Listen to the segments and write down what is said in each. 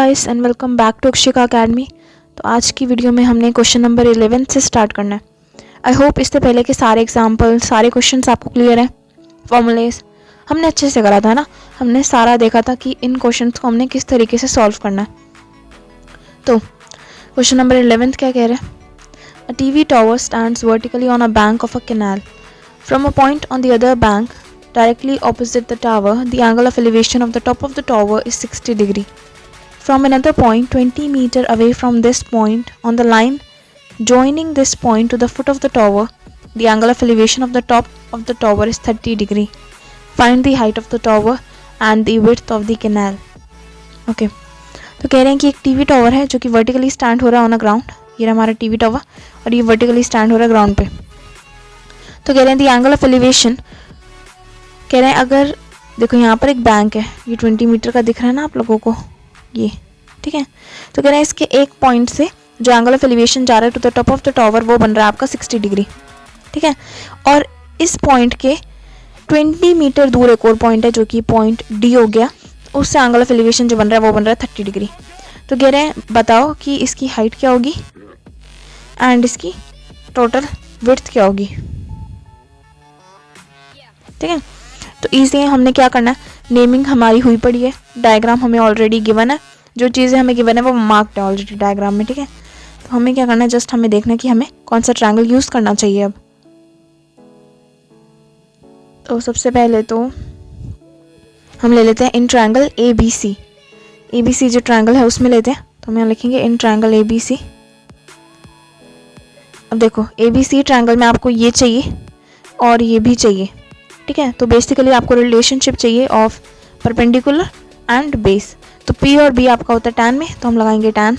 Guys and welcome back to Akshika academy. तो आज की वीडियो में हमने क्वेश्चन नंबर 11 से स्टार्ट करना है। आई होप इससे पहले के सारे एग्जाम्पल सारे क्वेश्चंस आपको क्लियर हैं। फॉर्मूलेज हमने अच्छे से करा था ना, हमने सारा देखा था कि इन क्वेश्चंस को हमने किस तरीके से सॉल्व करना है। तो क्वेश्चन नंबर 11 क्या कह रहे हैं? A TV tower stands vertically on a bank of a canal from a point on the other bank directly opposite the tower. The angle of elevation of the top of the tower is 60 degree. From another point 20 meter away from this point on the line joining this point to the foot of the tower, the angle of elevation of the top of the tower is 30 degree. Find the height of the tower and the width of the canal. Okay. तो कह रहे हैं कि एक TV tower है जो कि vertically stand हो रहा है ऑन अ ग्राउंड। ये हमारा टीवी टावर और ये वर्टिकली स्टैंड हो रहा है ग्राउंड पे। तो कह रहे हैं दी एंगल ऑफ एलिवेशन, कह रहे हैं अगर देखो यहाँ पर एक बैंक है, ये 20 मीटर का दिख रहा है ना आप लोगों को, ये ठीक है। तो कह रहे हैं इसके एक पॉइंट से जो एंगल ऑफ एलिवेशन जा रहा है to the top of the tower वो बन रहा है आपका 60 डिग्री, ठीक है। और इस पॉइंट के 20 मीटर दूर एक और पॉइंट है जो कि पॉइंट डी हो गया, उससे एंगल ऑफ एलिवेशन जो बन रहा है वो बन रहा है 30 डिग्री। तो कह रहे हैं बताओ कि इसकी हाइट क्या होगी एंड इसकी टोटल विड्थ क्या होगी, ठीक है। तो इसलिए हमने क्या करना है, नेमिंग हमारी हुई पड़ी है, डायग्राम हमें ऑलरेडी गिवन है, जो चीज़ें हमें गिवन है वो मार्क्ड है ऑलरेडी डायग्राम में, ठीक है। तो हमें क्या करना है, जस्ट हमें देखना है कि हमें कौन सा ट्रायंगल यूज़ करना चाहिए अब। तो सबसे पहले तो हम ले लेते हैं इन ट्रायंगल ABC। ABC जो ट्रायंगल है उसमें लेते हैं, तो हम यहाँ लिखेंगे इन ट्रायंगल ABC। अब देखो ABC ट्रायंगल में आपको ये चाहिए और ये भी चाहिए, ठीक है। तो बेसिकली आपको रिलेशनशिप चाहिए ऑफ परपेंडिकुलर एंड बेस। तो P और B आपका होता है tan में, तो हम लगाएंगे tan।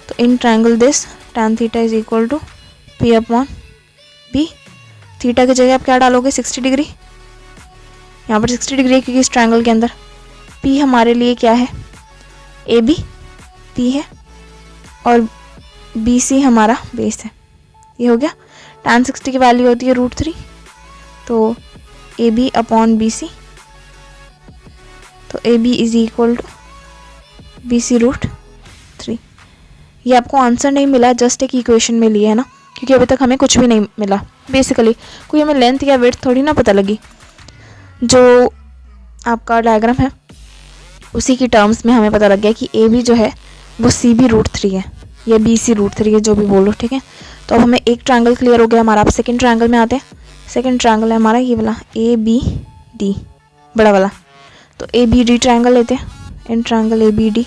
तो in triangle this tan theta is equal to P upon B। Theta की जगह आप क्या डालोगे, 60 डिग्री। यहाँ पर 60 डिग्री है क्योंकि इस ट्रायंगल के अंदर P हमारे लिए क्या है, AB P है और BC हमारा बेस है। ये हो गया। tan 60 की वैल्यू होती है √3, तो AB अपॉन BC, तो AB is equal to BC √3। ये आपको आंसर नहीं मिला, जस्ट एक इक्वेशन में लिया है ना, क्योंकि अभी तक हमें कुछ भी नहीं मिला। बेसिकली कोई हमें लेंथ या विड्थ थोड़ी ना पता लगी, जो आपका डायग्राम है उसी की टर्म्स में हमें पता लग गया कि AB जो है वो CB √3 है या BC √3 है, जो भी बोलो, ठीक है। तो अब हमें एक ट्रायंगल क्लियर हो गया हमारा। अब सेकेंड ट्रायंगल में आते हैं। सेकेंड ट्रायंगल है हमारा ये वाला ABD बड़ा वाला। तो ABD ट्रायंगल लेते हैं, इन ट्रायंगल ABD।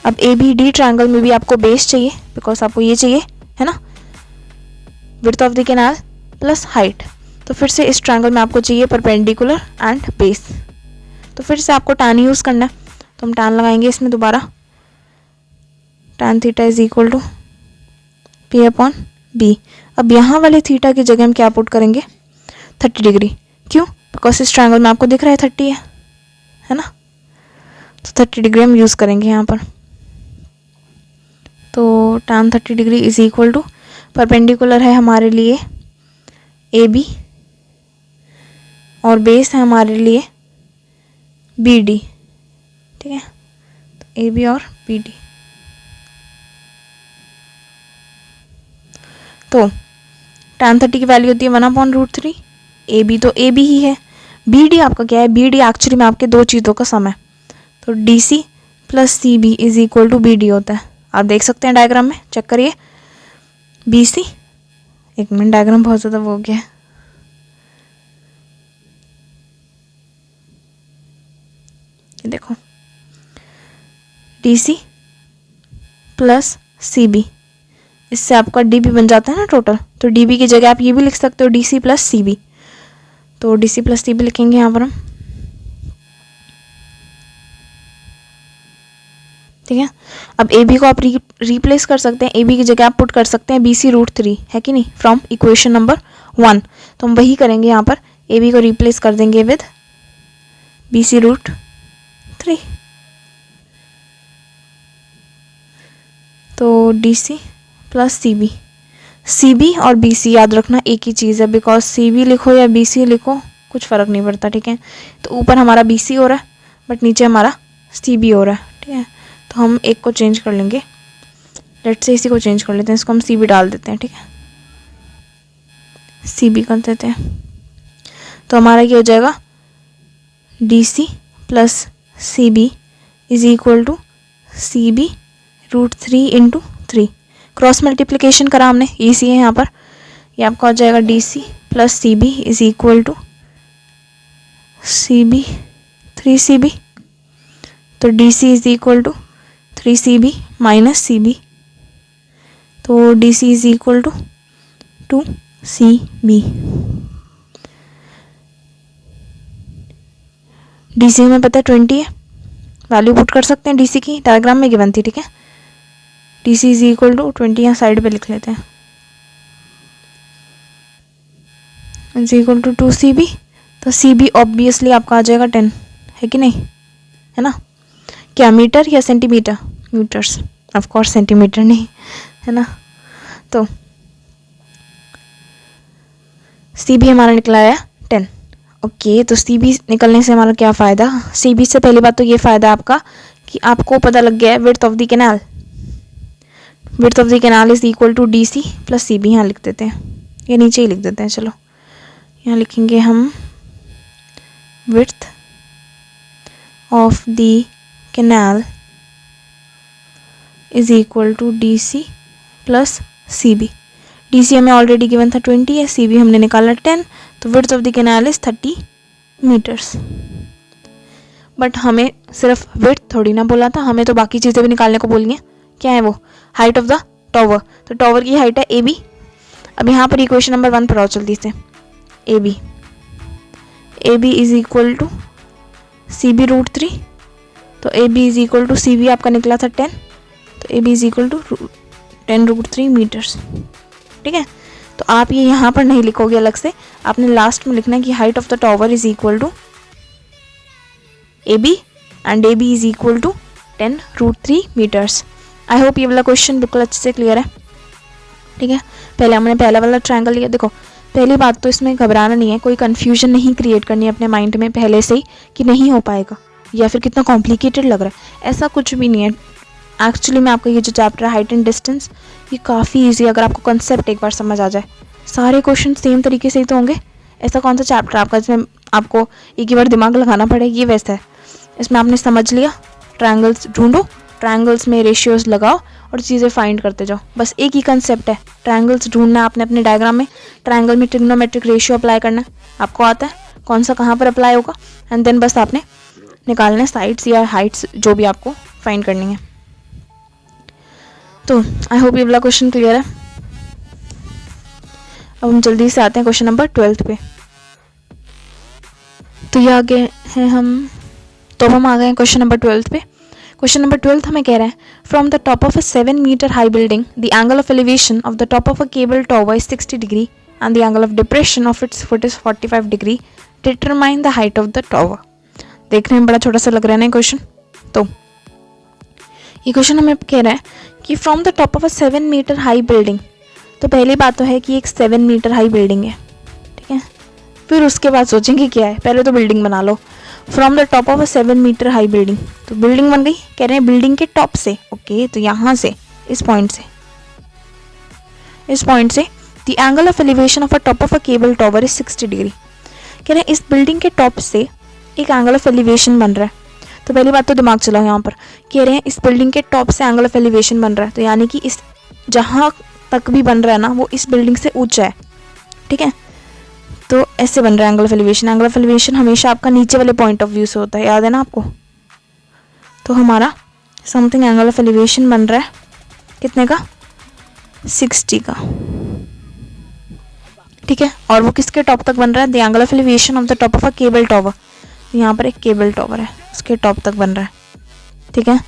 अब ABD ट्रायंगल में भी आपको बेस चाहिए, बिकॉज आपको ये चाहिए है ना, width of the canal plus height. तो फिर से इस ट्रायंगल में आपको चाहिए परपेंडिकुलर एंड बेस। तो फिर से आपको tan यूज़ करना है, तो हम tan लगाएंगे इसमें दोबारा। tan theta is equal to P upon B। अब यहाँ वाले थीटा की जगह हम क्या पुट करेंगे, 30 डिग्री। क्यों? बिकॉज इस ट्रायंगल में आपको दिख रहा है 30 है ना, तो 30 डिग्री हम यूज़ करेंगे यहाँ पर। तो tan 30 degree is equal to perpendicular है हमारे लिए AB और बेस है हमारे लिए BD, ठीक है। तो AB और BD। तो tan 30 की वैल्यू होती है 1/√3। AB तो AB ही है। BD आपका क्या है, BD एक्चुअली में आपके दो चीज़ों का सम है, तो DC plus CB is equal to BD होता है। आप देख सकते हैं डायग्राम में, चेक करिए। BC, एक मिनट डायग्राम बहुत ज़्यादा वो हो गया है। ये देखो DC प्लस CB, इससे आपका DB बन जाता है ना टोटल। तो DB की जगह आप ये भी लिख सकते हो DC प्लस CB। तो DC प्लस CB लिखेंगे यहाँ पर हम, ठीक है। अब AB को आप रिप्लेस कर सकते हैं, AB की जगह आप पुट कर सकते हैं BC √3, है कि नहीं, फ्रॉम इक्वेशन नंबर 1। तो हम वही करेंगे यहाँ पर, AB को रिप्लेस कर देंगे विद BC √3। तो DC प्लस CB और BC याद रखना एक ही चीज़ है, बिकॉज CB लिखो या BC लिखो कुछ फ़र्क नहीं पड़ता, ठीक है। तो ऊपर हमारा BC हो रहा है बट नीचे हमारा CB हो रहा है, ठीक है। तो हम एक को चेंज कर लेंगे, लेट्स से इसी को चेंज कर लेते हैं, इसको हम CB डाल देते हैं, ठीक है, CB कर देते हैं। तो हमारा क्या हो जाएगा, DC plus CB is equal to CB √3 into 3। Cross multiplication करा हमने, इसी है यहाँ पर, ये आपका हो जाएगा DC plus CB is equal to CB 3CB। तो DC is equal to 3CB minus CB, तो DC is equal to 2CB। DC हमें पता है 20 है, वैल्यू पुट कर सकते हैं DC की, डायग्राम में गिवन थी, ठीक है। DC इज इक्वल टू 20 यहाँ साइड पे लिख लेते हैं, इज इक्वल टू 2CB। तो CB ऑब्वियसली आपका आ जाएगा 10, है कि नहीं, है ना। क्या मीटर या centimeter, meters of course, centimeter नहीं, है ना। तो CB हमारा निकला है 10। ओके, तो CB निकलने से हमारा क्या फ़ायदा, CB से पहली बात तो ये फ़ायदा आपका कि आपको पता लग गया है width of the canal. Width of the canal is equal to DC plus CB, यहाँ लिख देते हैं, ये नीचे ही लिख देते हैं, चलो यहाँ लिखेंगे हम width of the canal is equal to DC plus CB। DC हमें ऑलरेडी गिवन था 20 है, CB हमने निकाला 10, तो width of the canal is 30 meters. But हमें सिर्फ विड्थ थोड़ी ना बोला था, हमें तो बाकी चीज़ें भी निकालने को बोली हैं। क्या है वो, हाइट ऑफ द टॉवर। तो टॉवर की हाइट है AB। अब यहाँ पर इक्वेशन नंबर 1 पर आओ जल्दी से, AB is equal to CB √3। तो AB is equal to CB आपका निकला था 10, तो AB is equal to 10 √3 meters, ठीक है। तो आप ये यहाँ पर नहीं लिखोगे अलग से, आपने लास्ट में लिखना है कि height of the tower is equal to AB and AB is equal to 10 √3 meters. I hope ये वाला क्वेश्चन बिल्कुल अच्छे से क्लियर है, ठीक है। पहले हमने पहला वाला ट्रायंगल लिया, देखो पहली बात तो इसमें घबराना नहीं है, कोई कन्फ्यूजन नहीं क्रिएट करनी है अपने माइंड में पहले से ही कि नहीं हो पाएगा या फिर कितना कॉम्प्लिकेटेड लग रहा है, ऐसा कुछ भी नहीं है। एक्चुअली में आपका ये जो चैप्टर है हाइट एंड डिस्टेंस, ये काफ़ी ईजी है अगर आपको कंसेप्ट एक बार समझ आ जाए। सारे क्वेश्चन सेम तरीके से ही तो होंगे, ऐसा कौन सा चैप्टर आपका जिसमें आपको एक ही बार दिमाग लगाना पड़े, ये वैसा है। इसमें आपने समझ लिया, ट्रायंगल्स ढूंढो, ट्रायंगल्स में रेशियोज लगाओ और चीज़ें फाइंड करते जाओ, बस एक ही कंसेप्ट है, ट्रायंगल्स ढूंढना है आपने अपने डायग्राम में, ट्रायंगल में ट्रिग्नोमेट्रिक रेशियो अप्लाई करना है, आपको आता है कौन सा कहाँ पर अप्लाई होगा, एंड देन बस आपने निकालना है साइड्स या हाइट्स जो भी आपको फाइंड करनी है। तो आई होप ये वाला क्वेश्चन क्लियर है। अब हम जल्दी से आते हैं क्वेश्चन नंबर 12 पे। तो ये आगे हैं हम, तो हम आ गए हैं क्वेश्चन नंबर 12 पे। क्वेश्चन नंबर 12 हमें कह रहा है, from the top of a 7 meter high building the angle of elevation of the top of a cable tower is 60 degree and the angle of depression of its foot is 45 degree, determine the height of the tower. देखने में बड़ा छोटा सा लग रहा है ना question. तो ये क्वेश्चन हमें कह रहा है कि from the top of a 7 meter high building, तो पहली बात तो है कि एक 7 मीटर हाई बिल्डिंग है, ठीक है, फिर उसके बाद सोचेंगे क्या है, पहले तो बिल्डिंग बना लो। From the top of a 7 meter high building, तो बिल्डिंग बन गई, कह रहे हैं बिल्डिंग के टॉप से, ओके, तो यहाँ से इस पॉइंट से the angle of elevation of a top of a cable tower is 60 degree. कह रहे हैं इस बिल्डिंग के टॉप से एक एंगल ऑफ एलिवेशन बन रहा है। तो पहली बात तो दिमाग चलाओ यहाँ पर, कह रहे हैं इस बिल्डिंग के टॉप से एंगल ऑफ एलिवेशन बन रहा है, तो यानी कि इस जहाँ तक भी बन रहा है ना वो इस बिल्डिंग से ऊंचा है, ठीक है। तो ऐसे बन रहा है angle of elevation. Angle of elevation हमेशा आपका नीचे वाले पॉइंट ऑफ व्यू से होता है, याद है ना आपको। तो हमारा समथिंग एंगल ऑफ एलिवेशन बन रहा है कितने का, 60 का, ठीक है। और वो किसके टॉप तक बन रहा है, the angle of elevation of the top of a cable tower. यहाँ पर एक केबल टॉवर है, उसके टॉप तक बन रहा है, ठीक है।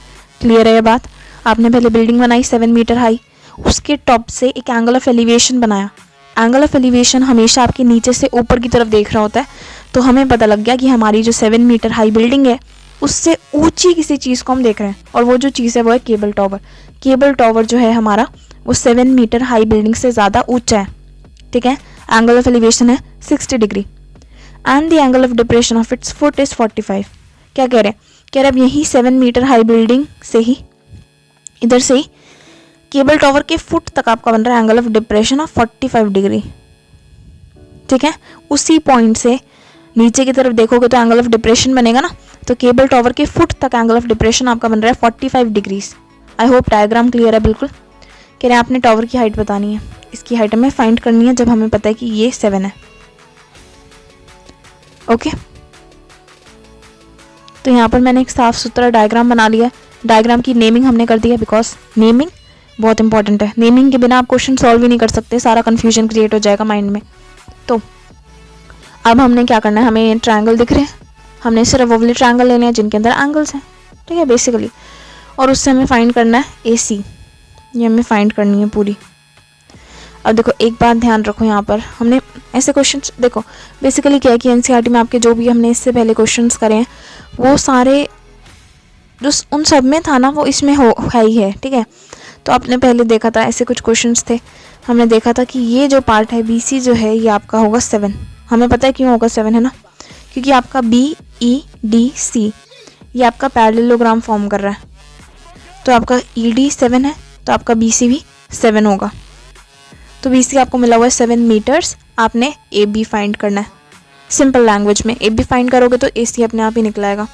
क्लियर है ये बात। आपने पहले बिल्डिंग बनाई 7 मीटर हाई, उसके टॉप से एक एंगल ऑफ एलिवेशन बनाया। एंगल ऑफ एलिवेशन हमेशा आपके नीचे से ऊपर की तरफ देख रहा होता है, तो हमें पता लग गया कि हमारी जो 7 मीटर हाई बिल्डिंग है उससे ऊंची किसी चीज़ को हम देख रहे हैं, और वो जो चीज़ है वो है केबल टॉवर। केबल टॉवर जो है हमारा वो 7 मीटर हाई बिल्डिंग से ज़्यादा ऊंचा है, ठीक है। एंगल ऑफ एलिवेशन है 60 degree. And the angle of depression of its foot is 45। क्या कह रहे हैं? कह रहे अब यही 7 मीटर हाई बिल्डिंग से ही, इधर से ही केबल टावर के फुट तक आपका बन रहा है angle of depression of 45 degree. ठीक है, उसी पॉइंट से नीचे की तरफ देखोगे तो एंगल ऑफ डिप्रेशन बनेगा ना, तो केबल टावर के फुट तक एंगल ऑफ डिप्रेशन आपका बन रहा है 45 degrees. I hope diagram clear है बिल्कुल। कह रहे हैं आपने टावर की हाइट बतानी है, इसकी हाइट हमें फाइंड करनी है जब हमें पता है कि ये 7 है। ओके, तो यहाँ पर मैंने एक साफ सुथरा डायग्राम बना लिया। डायग्राम की नेमिंग हमने कर दी है, बिकॉज नेमिंग बहुत इंपॉर्टेंट है। नेमिंग के बिना आप क्वेश्चन सॉल्व ही नहीं कर सकते, सारा कन्फ्यूजन क्रिएट हो जाएगा माइंड में। तो अब हमने क्या करना है, हमें ट्रायंगल दिख रहे हैं, हमने सिर्फ वो वाले ट्रायंगल लेने हैं जिनके अंदर एंगल्स हैं। ठीक है, बेसिकली, और उससे हमें फाइंड करना है AC, ये हमें फाइंड करनी है पूरी। अब देखो एक बात ध्यान रखो, यहाँ पर हमने ऐसे क्वेश्चंस, देखो बेसिकली क्या है कि NCERT में आपके जो भी हमने इससे पहले क्वेश्चंस करे हैं वो सारे जो उन सब में था ना वो इसमें है ही है। ठीक है, तो आपने पहले देखा था ऐसे कुछ क्वेश्चंस थे, हमने देखा था कि ये जो पार्ट है BC जो है ये आपका होगा 7। हमें पता है क्यों होगा 7, है ना, क्योंकि आपका BEDC ये आपका पैरेललोग्राम फॉर्म कर रहा है। तो आपका ED 7 है तो आपका BC भी 7 होगा। तो BC आपको मिला हुआ है 7 मीटर्स, आपने AB फाइंड करना है। सिंपल लैंग्वेज में AB फाइंड करोगे तो AC अपने आप ही निकलाएगा।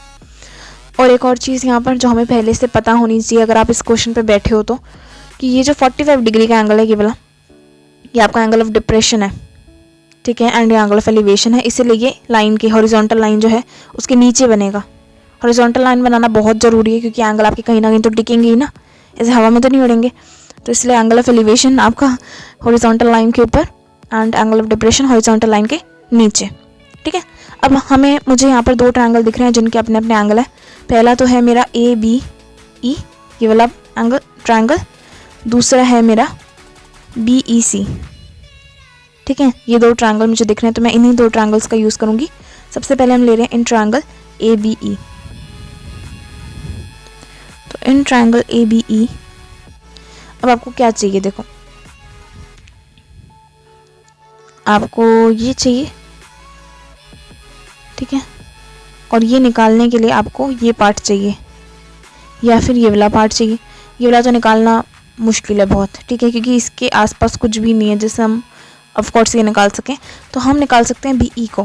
और एक और चीज़ यहाँ पर जो हमें पहले से पता होनी चाहिए अगर आप इस क्वेश्चन पे बैठे हो तो, कि ये जो 45 डिग्री का एंगल है ये वाला, ये आपका एंगल ऑफ डिप्रेशन है। ठीक है, एंड ये एंगल ऑफ एलिवेशन है, इसीलिए ये लाइन की हॉरिजॉन्टल लाइन जो है उसके नीचे बनेगा। हॉरिजॉन्टल लाइन बनाना बहुत ज़रूरी है क्योंकि एंगल आपके कहीं ना कहीं तो टिकेंगे ही ना, ऐसे हवा में तो नहीं उड़ेंगे। तो इसलिए एंगल ऑफ एलिवेशन आपका हॉरिजॉन्टल लाइन के ऊपर and angle of depression horizontal line के नीचे। ठीक है, अब मुझे यहाँ पर 2 ट्रायंगल दिख रहे हैं जिनके अपने अपने एंगल है। पहला तो है मेरा ABE ये वाला एंगल ट्रायंगल, दूसरा है मेरा BEC। ठीक है, ये 2 ट्रायंगल मुझे दिख रहे हैं तो मैं इन्हीं 2 ट्रायंगल्स का यूज़ करूँगी। सबसे पहले हम ले रहे हैं इन ट्रायंगल ABE। तो इन ट्रायंगल ABE अब आपको क्या चाहिए, देखो आपको ये चाहिए। ठीक है, और ये निकालने के लिए आपको ये पार्ट चाहिए या फिर ये वाला पार्ट चाहिए। ये वाला तो निकालना मुश्किल है बहुत। ठीक है, क्योंकि इसके आसपास कुछ भी नहीं है जिससे हम ऑफ कोर्स ये निकाल सकें। तो हम निकाल सकते हैं BE को,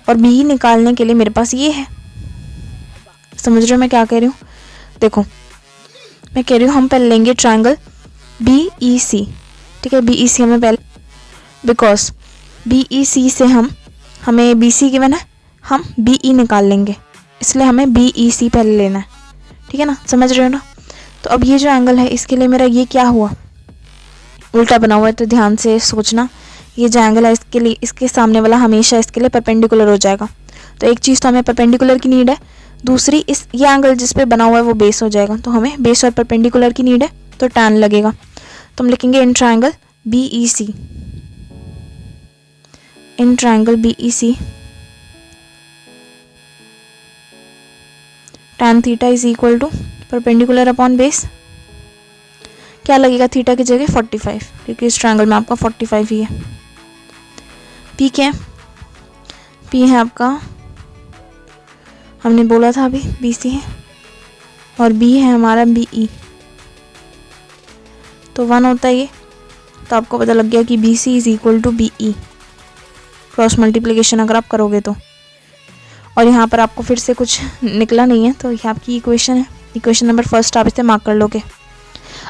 और BE निकालने के लिए मेरे पास ये है। समझ रहे हो मैं क्या कह रही हूँ? देखो मैं कह रही हूँ हम पहले लेंगे ट्रायंगल BEC। ठीक है, BEC हमें पहले, बिकॉज BEC से हमें BC गिवन है, हम BE निकाल लेंगे, इसलिए हमें BEC पहले लेना है। ठीक है ना, समझ रहे हो ना? तो अब ये जो एंगल है इसके लिए मेरा ये क्या हुआ, उल्टा बना हुआ है। तो ध्यान से सोचना, ये जो एंगल है इसके लिए इसके सामने वाला हमेशा इसके लिए परपेंडिकुलर हो जाएगा। तो एक चीज़ तो हमें परपेंडिकुलर की नीड है, दूसरी ये एंगल जिस पे बना हुआ है वो बेस हो जाएगा। तो हमें बेस और परपेंडिकुलर की नीड है, तो tan लगेगा। तो हम लिखेंगे in triangle BEC, in triangle BEC tan theta is equal to perpendicular upon base, क्या लगेगा थीटा की जगह 45, क्योंकि इस ट्रायंगल में आपका 45 ही है। P क्या है? P है आपका, हमने बोला था अभी BC है, और B है हमारा BE, तो 1 होता है ये। तो आपको पता लग गया कि BC is equal to BE, cross multiplication अगर आप करोगे तो। और यहाँ पर आपको फिर से कुछ निकला नहीं है, तो ये आपकी इक्वेशन है, इक्वेशन नंबर 1 आप इसे मार्क कर लोगे।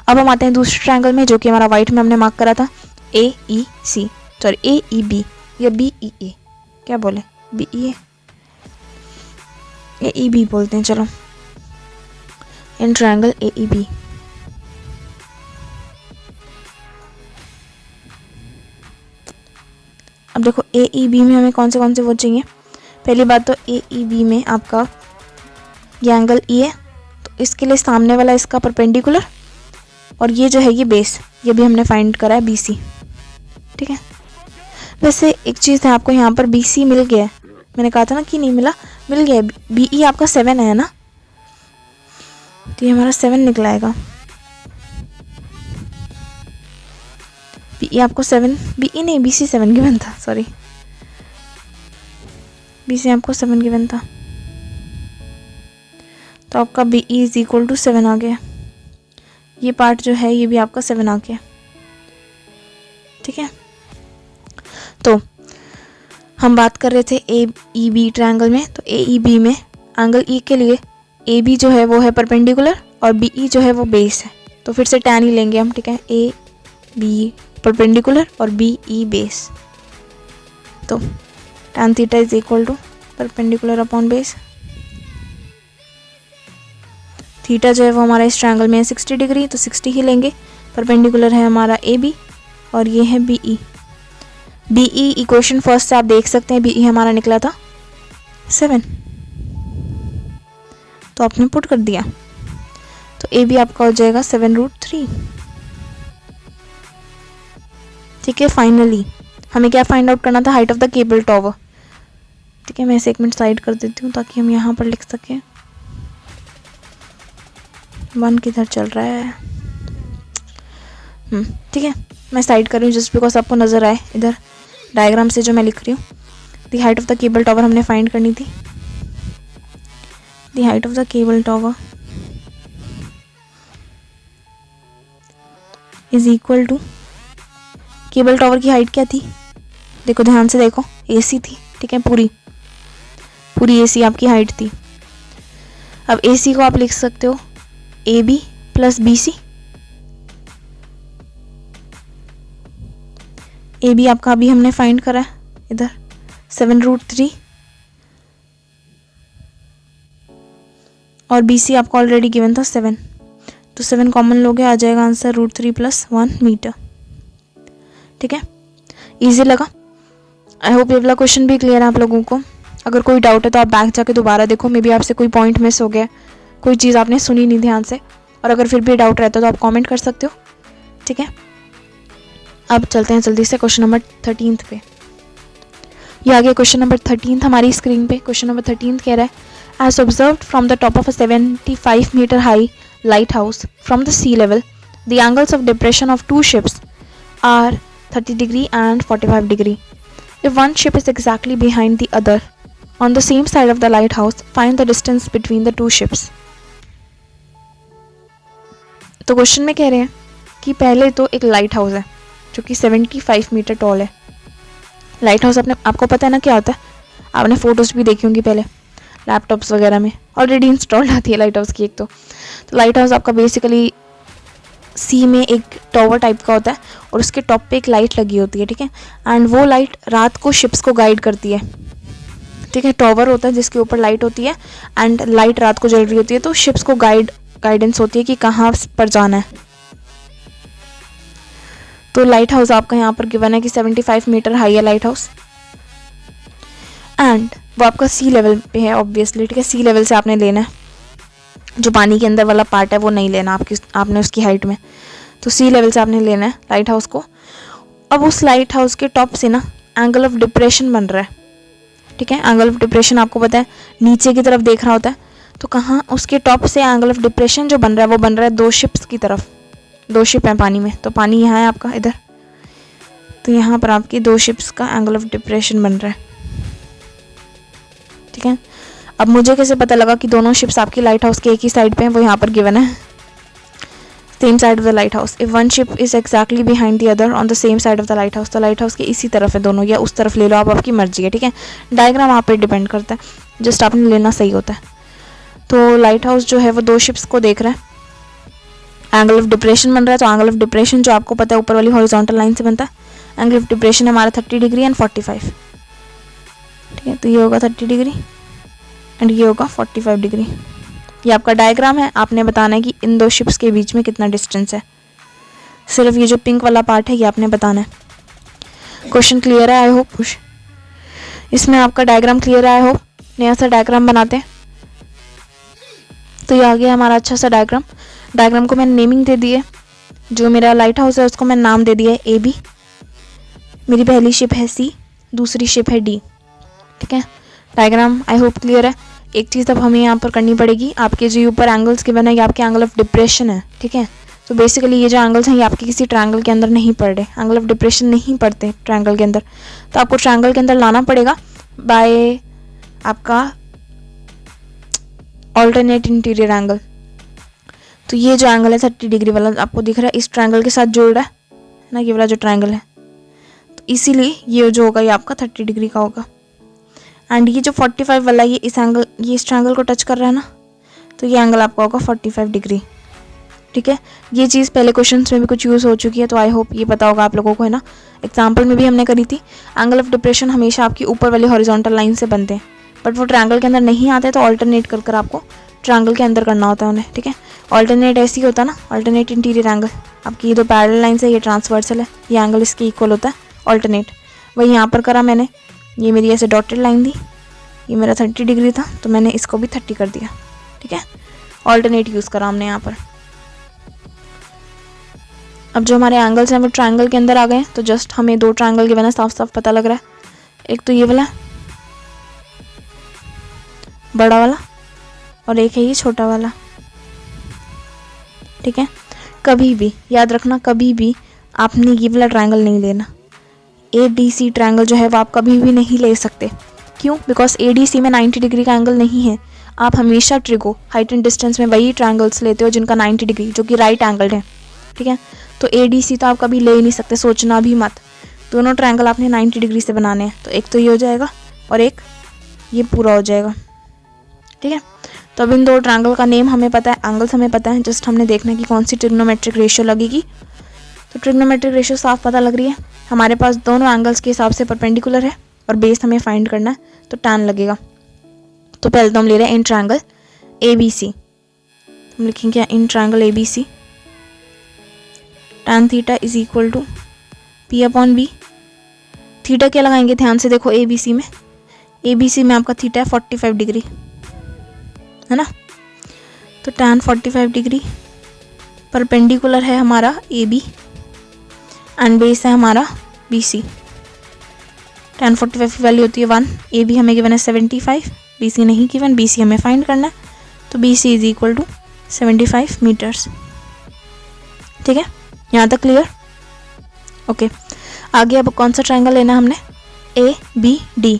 अब हम आते हैं दूसरे ट्रायंगल में जो कि हमारा वाइट में हमने मार्क करा था, AEC, सॉरी AEB या BEA, क्या बोले BEA, AEB बोलते हैं, चलो इन ट्रायंगल AEB। अब देखो AEB में हमें कौन से वो चाहिए। पहली बात तो AEB में आपका ये एंगल E है, तो इसके लिए सामने वाला इसका परपेंडिकुलर, और ये जो है ये बेस, ये भी हमने फाइंड करा है BC। ठीक है, वैसे एक चीज़ है, आपको यहाँ पर BC मिल गया है, मैंने कहा था ना कि नहीं मिला, मिल गया है। BE आपका 7 है ना, तो ये हमारा 7 निकलाएगा। BE आपको 7, BE नहीं BC 7 गिवन था, सॉरी बी से आपको 7 गिवन था, तो आपका B E is equal to 7 आ गया। ये पार्ट जो है ये भी आपका 7 आ गया, ठीक है। तो हम बात कर रहे थे ए ई बी ट्रायंगल में, तो ए ई बी में एंगल ई के लिए ए बी जो है वो है परपेंडिकुलर और बी ई जो है वो बेस है, तो फिर से tan ही लेंगे हम, ठीक है। ए बी परपेंडिकुलर और बी ई बेस, तो tan theta is equal to perpendicular upon base. Theta जो है वो हमारा इस ट्रायंगल में है 60 डिग्री, तो 60 ही लेंगे। परपेंडिकुलर है हमारा ए बी और ये है B E. B E equation first से आप देख सकते हैं, बी ई हमारा निकला था 7, तो आपने पुट कर दिया, तो ए बी आपका हो जाएगा 7√3, ठीक है। फाइनली हमें क्या फाइंड आउट करना था, height of the cable tower, ठीक है। मैं इसे 1 मिनट साइड कर देती हूँ ताकि हम यहाँ पर लिख सकें। 1 किधर चल रहा है, ठीक है। मैं साइड कर रही हूँ जस्ट बिकॉज आपको नज़र आए इधर डायग्राम से जो मैं लिख रही हूँ। The height of the cable tower हमने फाइंड करनी थी। The height of the cable tower is equal to, cable tower की हाइट क्या थी, देखो ध्यान से देखो, एसी थी, ठीक है। पूरी एसी आपकी हाइट थी। अब एसी को आप लिख सकते हो A B plus B C. A B आपका अभी हमने फाइंड करा है इधर 7√3 और बी सी आपको ऑलरेडी गिवन था 7, तो 7 कॉमन लोगे आ जाएगा आंसर √3 + 1 मीटर, ठीक है। इजी लगा, आई होप ये वाला क्वेश्चन भी क्लियर है आप लोगों को। अगर कोई डाउट है तो आप बैक जाके दोबारा देखो, मे बी आपसे कोई पॉइंट मिस हो गया, कोई चीज़ आपने सुनी नहीं ध्यान से, और अगर फिर भी डाउट रहता है तो आप कमेंट कर सकते हो, ठीक है। अब चलते हैं जल्दी से क्वेश्चन नंबर 13 पे। ये आ गया क्वेश्चन नंबर 13 हमारी स्क्रीन पे। क्वेश्चन नंबर 13 कह रहा है, as observed from the top of a 75 meter high lighthouse from the sea level the angles of depression of 2 ships are 30 degree and 45 degree. If one ship is exactly behind the other on the same side of the lighthouse, find the distance between the 2 ships. तो question में कह रहे हैं कि पहले तो एक light house है जो कि 75 मीटर टॉल है। लाइट हाउस आपको पता है ना क्या होता है, आपने फोटोज भी देखी होंगी पहले लैपटॉप्स वगैरह में, ऑलरेडी इंस्टॉल्ड आती है लाइट हाउस की एक तो लाइट हाउस आपका बेसिकली सी में एक टॉवर टाइप का होता है और उसके टॉप पे एक लाइट लगी होती है, ठीक है। एंड वो लाइट रात को शिप्स को गाइड करती है, ठीक है। टॉवर होता है जिसके ऊपर लाइट होती है एंड लाइट रात को जल रही होती है, तो शिप्स को गाइडेंस होती है कि कहाँ पर जाना है। तो लाइट हाउस आपका यहाँ पर गिवन है कि 75 मीटर हाई है लाइट हाउस एंड वो आपका सी लेवल पे है ऑब्वियसली, ठीक है। सी लेवल से आपने लेना है, जो पानी के अंदर वाला पार्ट है वो नहीं लेना आपने उसकी हाइट में, तो सी लेवल से आपने लेना है लाइट हाउस को। अब उस लाइट हाउस के टॉप से ना एंगल ऑफ डिप्रेशन बन रहा है, ठीक है। एंगल ऑफ डिप्रेशन आपको पता है नीचे की तरफ देख रहा होता है, तो कहाँ उसके टॉप से एंगल ऑफ डिप्रेशन जो बन रहा है वो बन रहा है 2 शिप्स की तरफ। 2 शिप हैं पानी में, तो पानी यहाँ है आपका इधर, तो यहाँ पर आपकी 2 शिप्स का एंगल ऑफ डिप्रेशन बन रहा है, ठीक है। अब मुझे कैसे पता लगा कि दोनों शिप्स आपकी लाइट हाउस के एक ही साइड पे हैं, वो यहाँ पर गिवन है same side of the light house. If one ship is exactly behind the other on the same side of the light house, तो लाइट हाउस के इसी तरफ है दोनों, या उस तरफ ले लो आप, आपकी मर्जी है, ठीक है। डायग्राम आप पे डिपेंड करता है, जस्ट आपने लेना सही होता है। तो लाइट हाउस जो है वो 2 शिप्स को देख रहा है, एंगल ऑफ डिप्रेशन बन रहा है, तो एंगल ऑफ डिप्रेशन जो आपको पता है ऊपर वाली हॉरिजॉन्टल लाइन से बनता है। एंगल ऑफ डिप्रेशन हमारा 30 डिग्री एंड 45, ठीक है। तो ये होगा 30 डिग्री एंड ये होगा 45 डिग्री। ये आपका डायग्राम है, आपने बताना है कि इन 2 शिप्स के बीच में कितना डिस्टेंस है। सिर्फ ये जो पिंक वाला पार्ट है ये आपने बताना है। क्वेश्चन क्लियर है आई होप, इसमें आपका डायग्राम क्लियर है आई होप। नया सा डायग्राम बनाते हैं, तो ये आ गया हमारा अच्छा सा डायग्राम। डायग्राम को मैंने नेमिंग दे दी है, जो मेरा लाइट हाउस है उसको मैंने नाम दे दिया है ए बी। मेरी पहली शिप है सी, दूसरी शिप है डी, ठीक है। डायग्राम आई होप क्लियर है। एक चीज़ अब हमें यहाँ पर करनी पड़ेगी, आपके जो ऊपर एंगल्स के बना है ये आपके एंगल ऑफ डिप्रेशन है, ठीक है। तो बेसिकली ये जो एंगल्स हैं ये आपके किसी ट्रायंगल के अंदर नहीं पड़ रहे, एंगल ऑफ डिप्रेशन नहीं पड़ते ट्रायंगल के अंदर, तो आपको ट्रायंगल के अंदर लाना पड़ेगा बाय आपका ऑल्टरनेट इंटीरियर एंगल। तो ये जो एंगल है 30 डिग्री वाला आपको दिख रहा है, इस ट्रायंगल के साथ जोड़ रहा है ना, ये वाला जो ट्रायंगल है, तो इसीलिए ये जो होगा ये आपका 30 डिग्री का होगा। एंड ये जो 45 वाला ये इस ट्रायंगल को टच कर रहा है ना, तो ये एंगल आपका होगा 45 डिग्री। ठीक है, ये चीज़ पहले क्वेश्चंस में भी कुछ यूज़ हो चुकी है, तो आई होप ये पता होगा आप लोगों को, है ना। एग्जाम्पल में भी हमने करी थी। एंगल ऑफ डिप्रेशन हमेशा आपकी ऊपर वाली हॉरिजॉन्टल लाइन से बनते हैं, बट वो ट्रायंगल के अंदर नहीं आते, तो ऑल्टरनेट कर आपको ट्रायंगल के अंदर करना होता है उन्हें। ठीक है, ऑल्टरनेट ऐसे ही होता है ना, ऑल्टरनेट इंटीरियर एंगल। आपकी ये दो पैरेलल लाइन्स है, ये ट्रांसवर्सल है, ये एंगल इसके इक्वल होता है ऑल्टरनेट। वही यहाँ पर करा मैंने, ये मेरी ऐसे डॉटेड लाइन थी, ये मेरा 30 डिग्री था, तो मैंने इसको भी 30 कर दिया। ठीक है, ऑल्टरनेट यूज़ करा हमने यहाँ पर। अब जो हमारे एंगल्स हैं वो ट्रायंगल के अंदर आ गए हैं, तो जस्ट हमें दो ट्रायंगल के बिना साफ साफ पता लग रहा है। एक तो ये वाला बड़ा वाला और एक है ये छोटा वाला। ठीक है, कभी भी याद रखना, कभी भी आपने ये वाला ट्रायंगल नहीं लेना। ADC ट्रायंगल जो है वो आप कभी भी नहीं ले सकते। क्यों? बिकॉज ADC में 90 डिग्री का एंगल नहीं है। आप हमेशा ट्रिगो हाइट एंड डिस्टेंस में वही ट्रायंगल्स लेते हो जिनका 90 डिग्री, जो कि राइट एंगल है। ठीक है, तो ADC तो आप कभी ले ही नहीं सकते, सोचना भी मत। दोनों ट्रायंगल आपने 90 डिग्री से बनाने हैं, तो एक तो ये हो जाएगा और एक ये पूरा हो जाएगा। ठीक है, तो अब इन दो ट्रायंगल का नेम हमें पता है, एंगल्स हमें पता है, जस्ट हमने देखना है कि कौन सी ट्रिग्नोमेट्रिक रेशियो लगेगी। तो ट्रिग्नोमेट्रिक रेशियो साफ पता लग रही है हमारे पास, दोनों एंगल्स के हिसाब से परपेंडिकुलर है और बेस हमें फाइंड करना है, तो tan लगेगा। तो पहले तो हम ले रहे हैं इन ट्रायंगल ABC, हम लिखेंगे in triangle ABC tan theta is equal to P/B। Theta क्या लगाएंगे, ध्यान से देखो, ABC में आपका थीटा है 45 डिग्री, है ना। तो tan 45 डिग्री परपेंडिकुलर है हमारा AB एंड बेस है हमारा BC। tan 45 की वैल्यू होती है 1, AB हमें गिवन है 75, BC नहीं गिवन, BC हमें फाइंड करना है, तो BC is equal to 75 meters. ठीक है, यहाँ तक क्लियर? ओके, आगे अब कौन सा ट्रायंगल लेना है हमने, ABD।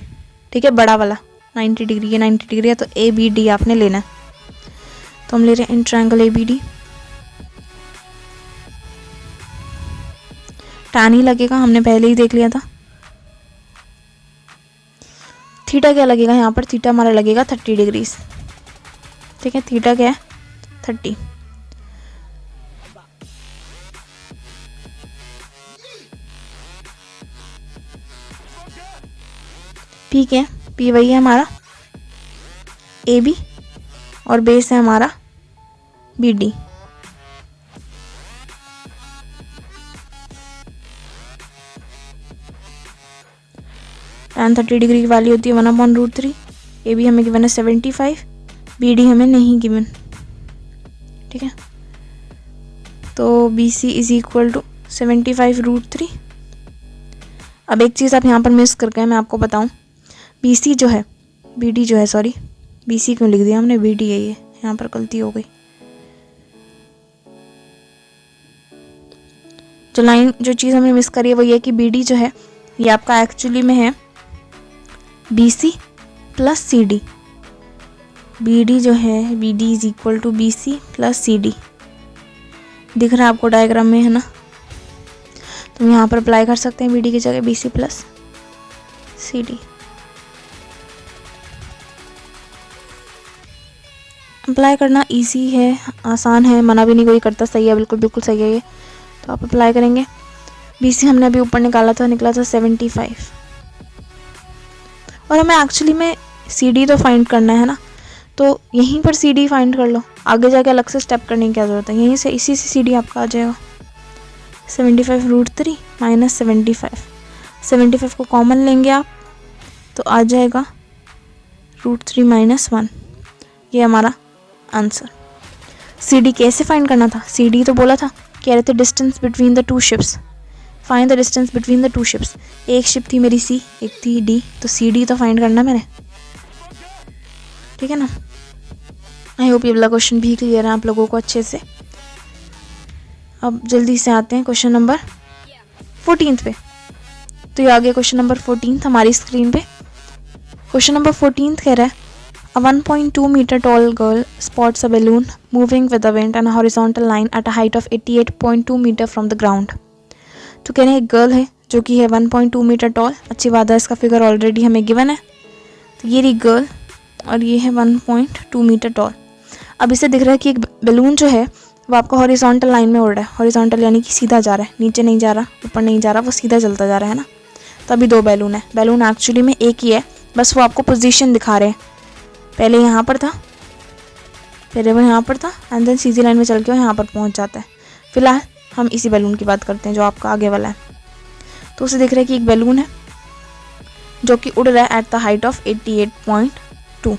ठीक है, बड़ा वाला 90 डिग्री, ये 90 डिग्री है, तो ABD आपने लेना है। तो हम ले रहे हैं इन ट्रायंगल ABD। tan ही लगेगा, हमने पहले ही देख लिया था। थीटा क्या लगेगा यहाँ पर, थीटा हमारा लगेगा 30 डिग्री। ठीक है, थीटा क्या है 30। P क्या है, P वही है हमारा AB और बेस है हमारा BD। tan 30 डिग्री की वैल्यू होती है 1/√3। AB हमें गिवन है 75, BD हमें नहीं गिवन। ठीक है, तो BC इज इक्वल टू 75√3। अब एक चीज़ आप यहाँ पर मिस कर गए, मैं आपको बताऊँ, BD जो है BC क्यों लिख दिया हमने, BD है ये, यहाँ पर गलती हो गई। जो चीज़ हमने मिस करी है वो ये कि BD जो है ये आपका एक्चुअली में है BC प्लस CD। BD जो है BD is equal to BC plus CD, दिख रहा है आपको डायग्राम में, है ना। तो यहाँ पर अप्लाई कर सकते हैं BD की जगह BC प्लस CD। अप्लाई करना इजी है, आसान है, मना भी नहीं कोई करता, सही है, बिल्कुल बिल्कुल सही है ये। तो आप अप्लाई करेंगे। BC हमने अभी ऊपर निकाला था, निकला था 75, और हमें एक्चुअली में CD तो फाइंड करना है ना, तो यहीं पर CD फाइंड कर लो, आगे जाके अलग से स्टेप करने की क्या ज़रूरत है, यहीं से इसी से CD आपका आ जाएगा। 75√3 माइनस 75 को कॉमन लेंगे आप, तो आ जाएगा √3 माइनस 1, ये हमारा आंसर। CD कैसे फाइंड करना था, CD तो बोला था, कह रहे थे distance between the two ships, find the distance between the two ships. एक शिप थी मेरी C, एक थी D, तो CD तो फाइंड करना मैंने। ठीक है ना, आई होप ये वाला क्वेश्चन भी क्लियर है आप लोगों को अच्छे से। अब जल्दी से आते हैं क्वेश्चन नंबर 14 पे। तो ये आ गया क्वेश्चन नंबर 14 हमारी स्क्रीन पे। क्वेश्चन नंबर 14 कह रहा है A 1.2 meter tall girl spots a balloon moving with the wind on a horizontal line at a height of 88.2 meter from the ground. तो कह रहे हैं एक गर्ल है जो कि है 1.2 मीटर टॉल. अच्छी बात है, इसका फिगर ऑलरेडी हमें गिवन है. तो ये रही गर्ल और ये है 1.2 मीटर टॉल. अब इससे दिख रहा है कि एक बैलून जो है वो आपका हॉरिजॉन्टल लाइन में उड़ रहा है. हॉरिजॉन्टल यानी कि सीधा जा रहा है, नीचे नहीं जा रहा, ऊपर नहीं जा रहा, वो सीधा चलता जा रहा है ना. तो अभी 2 बैलून है. बैलून एक्चुअली में एक ही है, बस वो आपको पोजीशन दिखा रहे हैं. पहले यहाँ पर था, पहले वो यहाँ पर था एंड देन सीधी लाइन में चल के वो यहाँ पर पहुँच जाता है. फिलहाल हम इसी बैलून की बात करते हैं जो आपका आगे वाला है. तो उसे दिख रहा है कि एक बैलून है जो कि उड़ रहा है एट द हाइट ऑफ 88.2.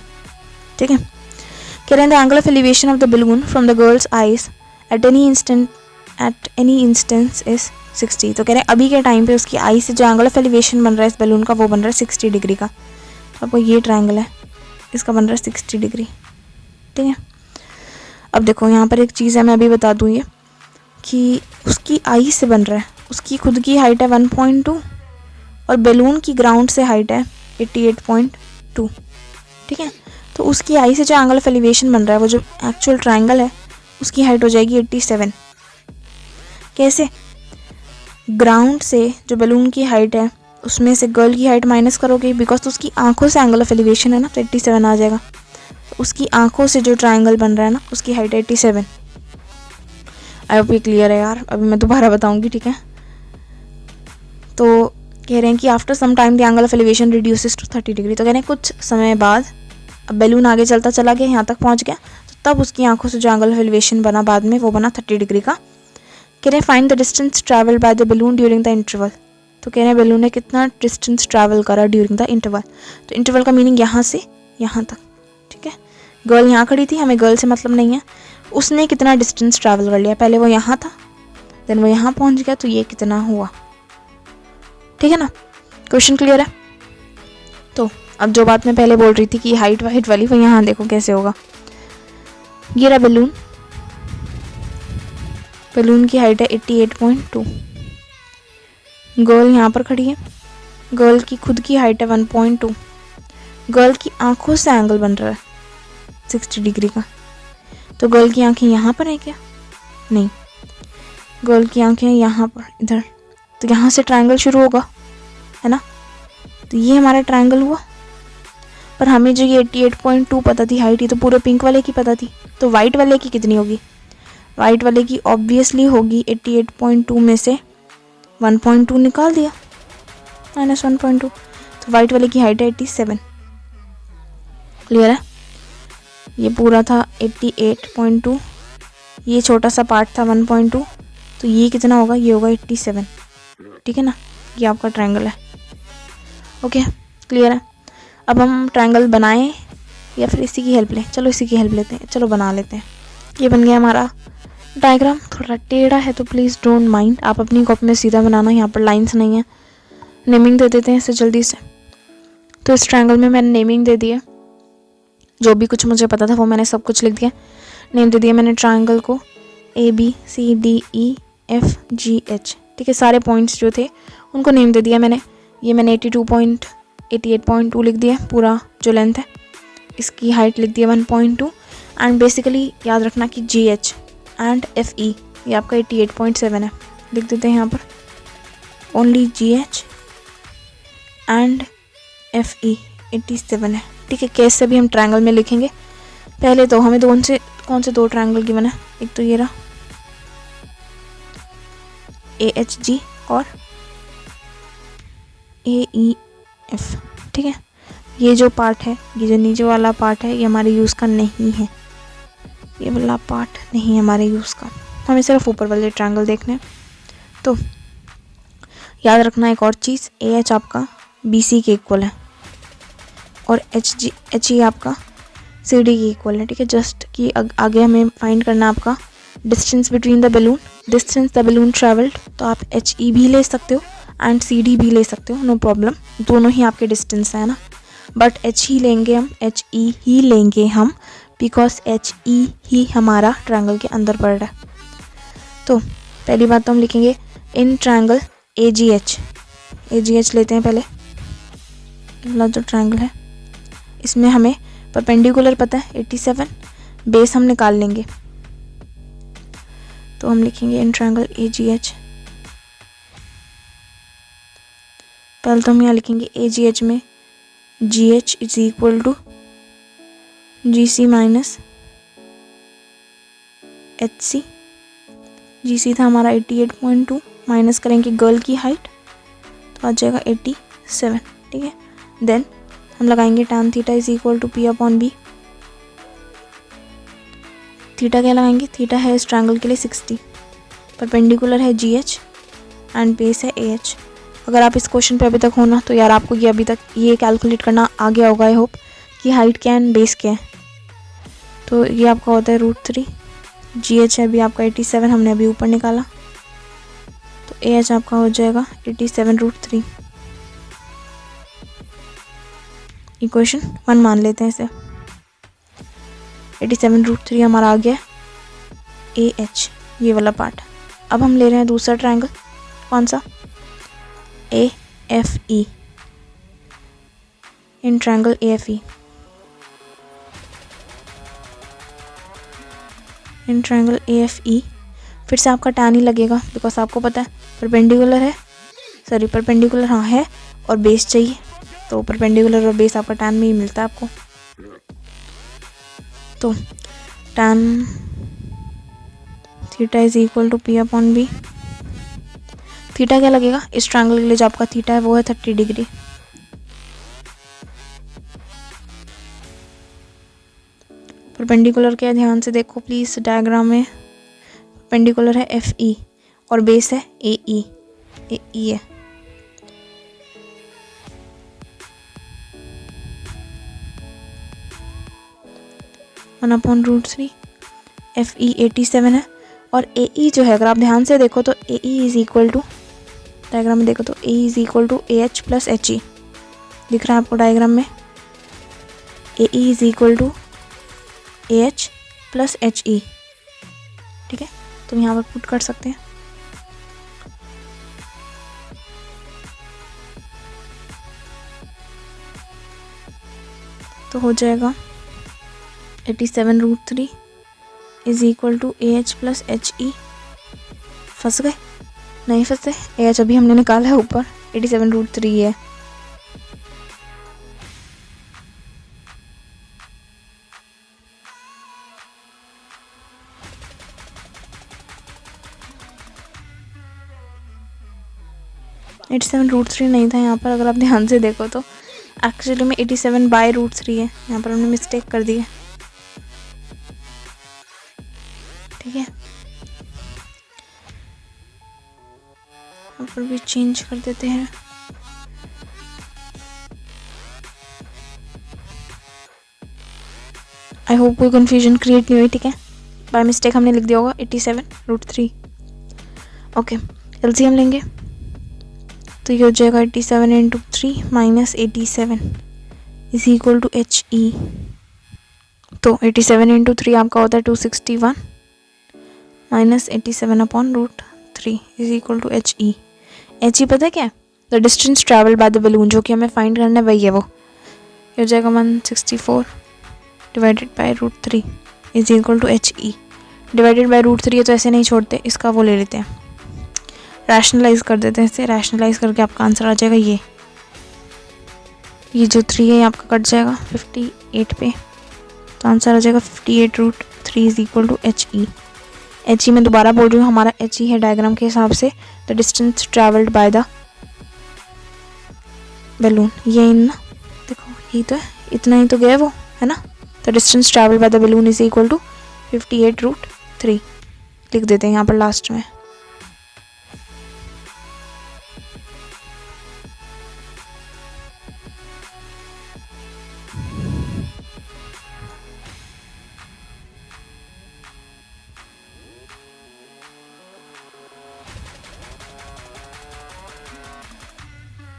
ठीक है. कह रहे हैं the angle of elevation of the balloon from the girls eyes at any instance is 60. तो कह रहे हैं अभी के टाइम पे उसकी आई से जो एंगल ऑफ एलिवेशन बन रहा है इस बैलून का वो बन रहा है 60 डिग्री का. तो आपको ये ट्रायंगल है, इसका बन रहा है 60 डिग्री. ठीक है. अब देखो यहाँ पर एक चीज़ है, मैं अभी बता दूँ ये कि उसकी आई से बन रहा है, उसकी खुद की हाइट है 1.2 और बैलून की ग्राउंड से हाइट है 88.2. ठीक है. तो उसकी आई से जो एंगल ऑफ एलिवेशन बन रहा है वो जो एक्चुअल ट्रायंगल है उसकी हाइट हो जाएगी 87. कैसे? ग्राउंड से जो बैलून की हाइट है उसमें से गर्ल की हाइट माइनस करोगे बिकॉज तो उसकी आंखों से एंगल ऑफ एलिवेशन है ना, तो 87 आ जाएगा. तो उसकी आंखों से जो ट्रायंगल बन रहा है ना उसकी हाइट 87. आई होप ये क्लियर है यार. अभी मैं दोबारा बताऊंगी. ठीक है. तो कह रहे हैं कि after some time the angle of elevation reduces to 30 degree. तो कह रहे हैं कुछ समय बाद अब बैलून आगे चलता चला गया, यहाँ तक पहुँच गया, तो तब उसकी आंखों से जो एंगल ऑफ एलिवेशन बना बाद में वो बना 30 डिग्री का. कह रहे हैं find the distance travel by the balloon during the interval. तो कह रहे हैं बैलून ने कितना डिस्टेंस ट्रैवल करा ड्यूरिंग द इंटरवल. तो इंटरवल का मीनिंग यहाँ से यहाँ तक. ठीक है. गर्ल यहाँ खड़ी थी, हमें गर्ल से मतलब नहीं है, उसने कितना डिस्टेंस ट्रैवल कर लिया. पहले वो यहाँ था, देन वो यहाँ पहुँच गया, तो ये कितना हुआ. ठीक है ना. क्वेश्चन क्लियर है. तो अब जो बात मैं पहले बोल रही थी कि हाइट वाइट वाली, वो यहाँ देखो कैसे होगा. ये रहा बैलून, बैलून की हाइट है 88.2. गर्ल यहाँ पर खड़ी है, गर्ल की खुद की हाइट है 1.2. गर्ल की आंखों से एंगल बन रहा है 60 डिग्री का. तो गर्ल की आंखें यहाँ पर है क्या? नहीं, गर्ल की आंखें यहाँ पर इधर. तो यहाँ से ट्रायंगल शुरू होगा, है ना. तो ये हमारा ट्रायंगल हुआ. पर हमें जो ये 88.2 पता थी हाइट, ये तो पूरे पिंक वाले की पता थी. तो वाइट वाले की कितनी होगी? वाइट वाले की ऑब्वियसली होगी 88.2 में से 1.2 निकाल दिया, -1.2. तो वाइट वाले की हाइट है 87. क्लियर है. ये पूरा था 88.2, ये छोटा सा पार्ट था 1.2. तो ये कितना होगा? ये होगा 87. ठीक है ना. ये आपका ट्रायंगल है. ओके, क्लियर है. अब हम ट्रायंगल बनाएं या फिर इसी की हेल्प लें? चलो इसी की हेल्प लेते हैं. चलो बना लेते हैं. ये बन गया हमारा डायग्राम. थोड़ा टेढ़ा है तो प्लीज़ डोंट माइंड. आप अपनी कॉपी में सीधा बनाना, यहाँ पर लाइंस नहीं है. नेमिंग दे देते हैं इसे जल्दी से. तो इस ट्रायंगल में मैंने नेमिंग दे दी है. जो भी कुछ मुझे पता था वो मैंने सब कुछ लिख दिया. नेम दे दिया मैंने ट्रायंगल को ABCDEFGH. ठीक है. सारे पॉइंट्स जो थे उनको नेम दे दिया मैंने. ये मैंने 88.2 लिख दिया पूरा जो लेंथ है. इसकी हाइट लिख दिया 1.2. एंड बेसिकली याद रखना कि GH एंड FE ये आपका 88.7 है. लिख देते हैं यहाँ पर ओनली GH एंड FE 87 है. ठीक है. केस से भी हम ट्रायंगल में लिखेंगे. पहले तो हमें कौन से 2 ट्रायंगल की बना? एक तो ये रहा AHG और AEF. ठीक है. ये जो पार्ट है, ये जो नीचे वाला पार्ट है, ये हमारे यूज़ का नहीं है. ये वाला पार्ट नहीं है हमारे यूज़ का. हमें सिर्फ ऊपर वाले ट्रायंगल देखने हैं. तो याद रखना एक और चीज़, AH आपका BC के इक्वल है और HE आपका CD के इक्वल है. ठीक है. जस्ट कि आगे हमें फाइंड करना आपका distance between the balloon, distance the balloon travelled. तो आप HE भी ले सकते हो एंड CD भी ले सकते हो, नो प्रॉब्लम. दोनों ही आपके डिस्टेंस है ना. बट HE लेंगे हम, HE ही लेंगे हम बिकॉज HE ही हमारा ट्रायंगल के अंदर पड़ रहा है. तो पहली बात तो हम लिखेंगे इन ट्रायंगल AGH लेते हैं पहले वाला जो ट्रायंगल है इसमें हमें परपेंडिकुलर पता है 87, बेस हम निकाल लेंगे। तो हम लिखेंगे इन ट्रायंगल AGH। पहले तो हम यहाँ लिखेंगे AGH में GH is equal to GC minus HC। GC था हमारा 88.2, माइनस करेंगे गर्ल की हाइट तो आ जाएगा 87। ठीक है, देन हम लगाएंगे tan theta is equal to P upon B। Theta क्या लगाएंगे, थीटा है इस ट्रायंगल के लिए 60, परपेंडिकुलर है GH एंड बेस है AH। अगर आप इस क्वेश्चन पे अभी तक हो ना तो यार आपको ये अभी तक ये कैलकुलेट करना आ गया होगा आई होप कि हाइट क्या है बेस क्या है। तो ये आपका होता है √3, GH है अभी आपका 87, हमने अभी ऊपर निकाला, तो AH आपका हो जाएगा 87√3। इक्वेशन 1 मान लेते हैं इसे। 87√3 हमारा आ गया AH, ये वाला पार्ट। अब हम ले रहे हैं दूसरा ट्रायंगल, कौन सा, AFE। In triangle AFE, in triangle AFE फिर से आपका tan ही लगेगा बिकॉज आपको पता है परपेंडिकुलर है, सॉरी परपेंडिकुलर हाँ है और बेस चाहिए, तो परपेंडिकुलर और बेस आपका tan में ही मिलता है आपको। तो tan theta is equal to P upon B। Theta क्या लगेगा, इस ट्रायंगल के लिए जो आपका थीटा है वो है 30 डिग्री। परपेंडिकुलर क्या है ध्यान से देखो प्लीज डायग्राम में, परपेंडिकुलर है FE और बेस है AE है। (1/√3) FE 87 है और AE जो है अगर आप ध्यान से देखो तो AE is equal to, diagram में देखो तो AE is equal to AH plus HE दिख रहा है आपको डायग्राम में। AE is equal to AH plus HE। ठीक है, तो यहाँ पर पुट कर सकते हैं। तो हो जाएगा 87√3 is equal to AH plus HE। फंस गए, नहीं फंसे, AH अभी हमने निकाला है ऊपर, 87√3 है। (87√3) नहीं था यहाँ पर, अगर आप ध्यान से देखो तो एक्चुअली में 87/√3 है, यहाँ पर हमने मिस्टेक कर दी है। ठीक है, यहाँ पर भी चेंज कर देते हैं। आई होप कोई कंफ्यूजन क्रिएट नहीं हुई। ठीक है, बाय मिस्टेक हमने लिख दिया होगा 87√3। ओके, एलसीएम लेंगे तो ये हो जाएगा 87 × 3 minus 87 is equal to HE। तो 87 × 3 आपका होता है 261 minus 87/√3 is equal to HE। HE पता है क्या है, the distance travel by the balloon, जो कि हमें फाइंड करना है वही है वो। ये हो जाएगा 164 divided by √3 is equal to HE। Divided by √3 है तो ऐसे नहीं छोड़ते, इसका वो ले लेते हैं, रैशनलाइज कर देते हैं इसे। रैशनलाइज करके आपका आंसर आ जाएगा ये जो 3 है आपका कट जाएगा 58 पे, तो आंसर आ जाएगा 58√3 is equal to HE। HE मैं दोबारा बोल रही हूँ, हमारा HE है डायग्राम के हिसाब से the distance travelled by the balloon. ये ना देखो यही तो है, इतना ही तो गया वो है ना। The distance travelled by the balloon is equal to 58√3 लिख देते हैं यहाँ पर लास्ट में।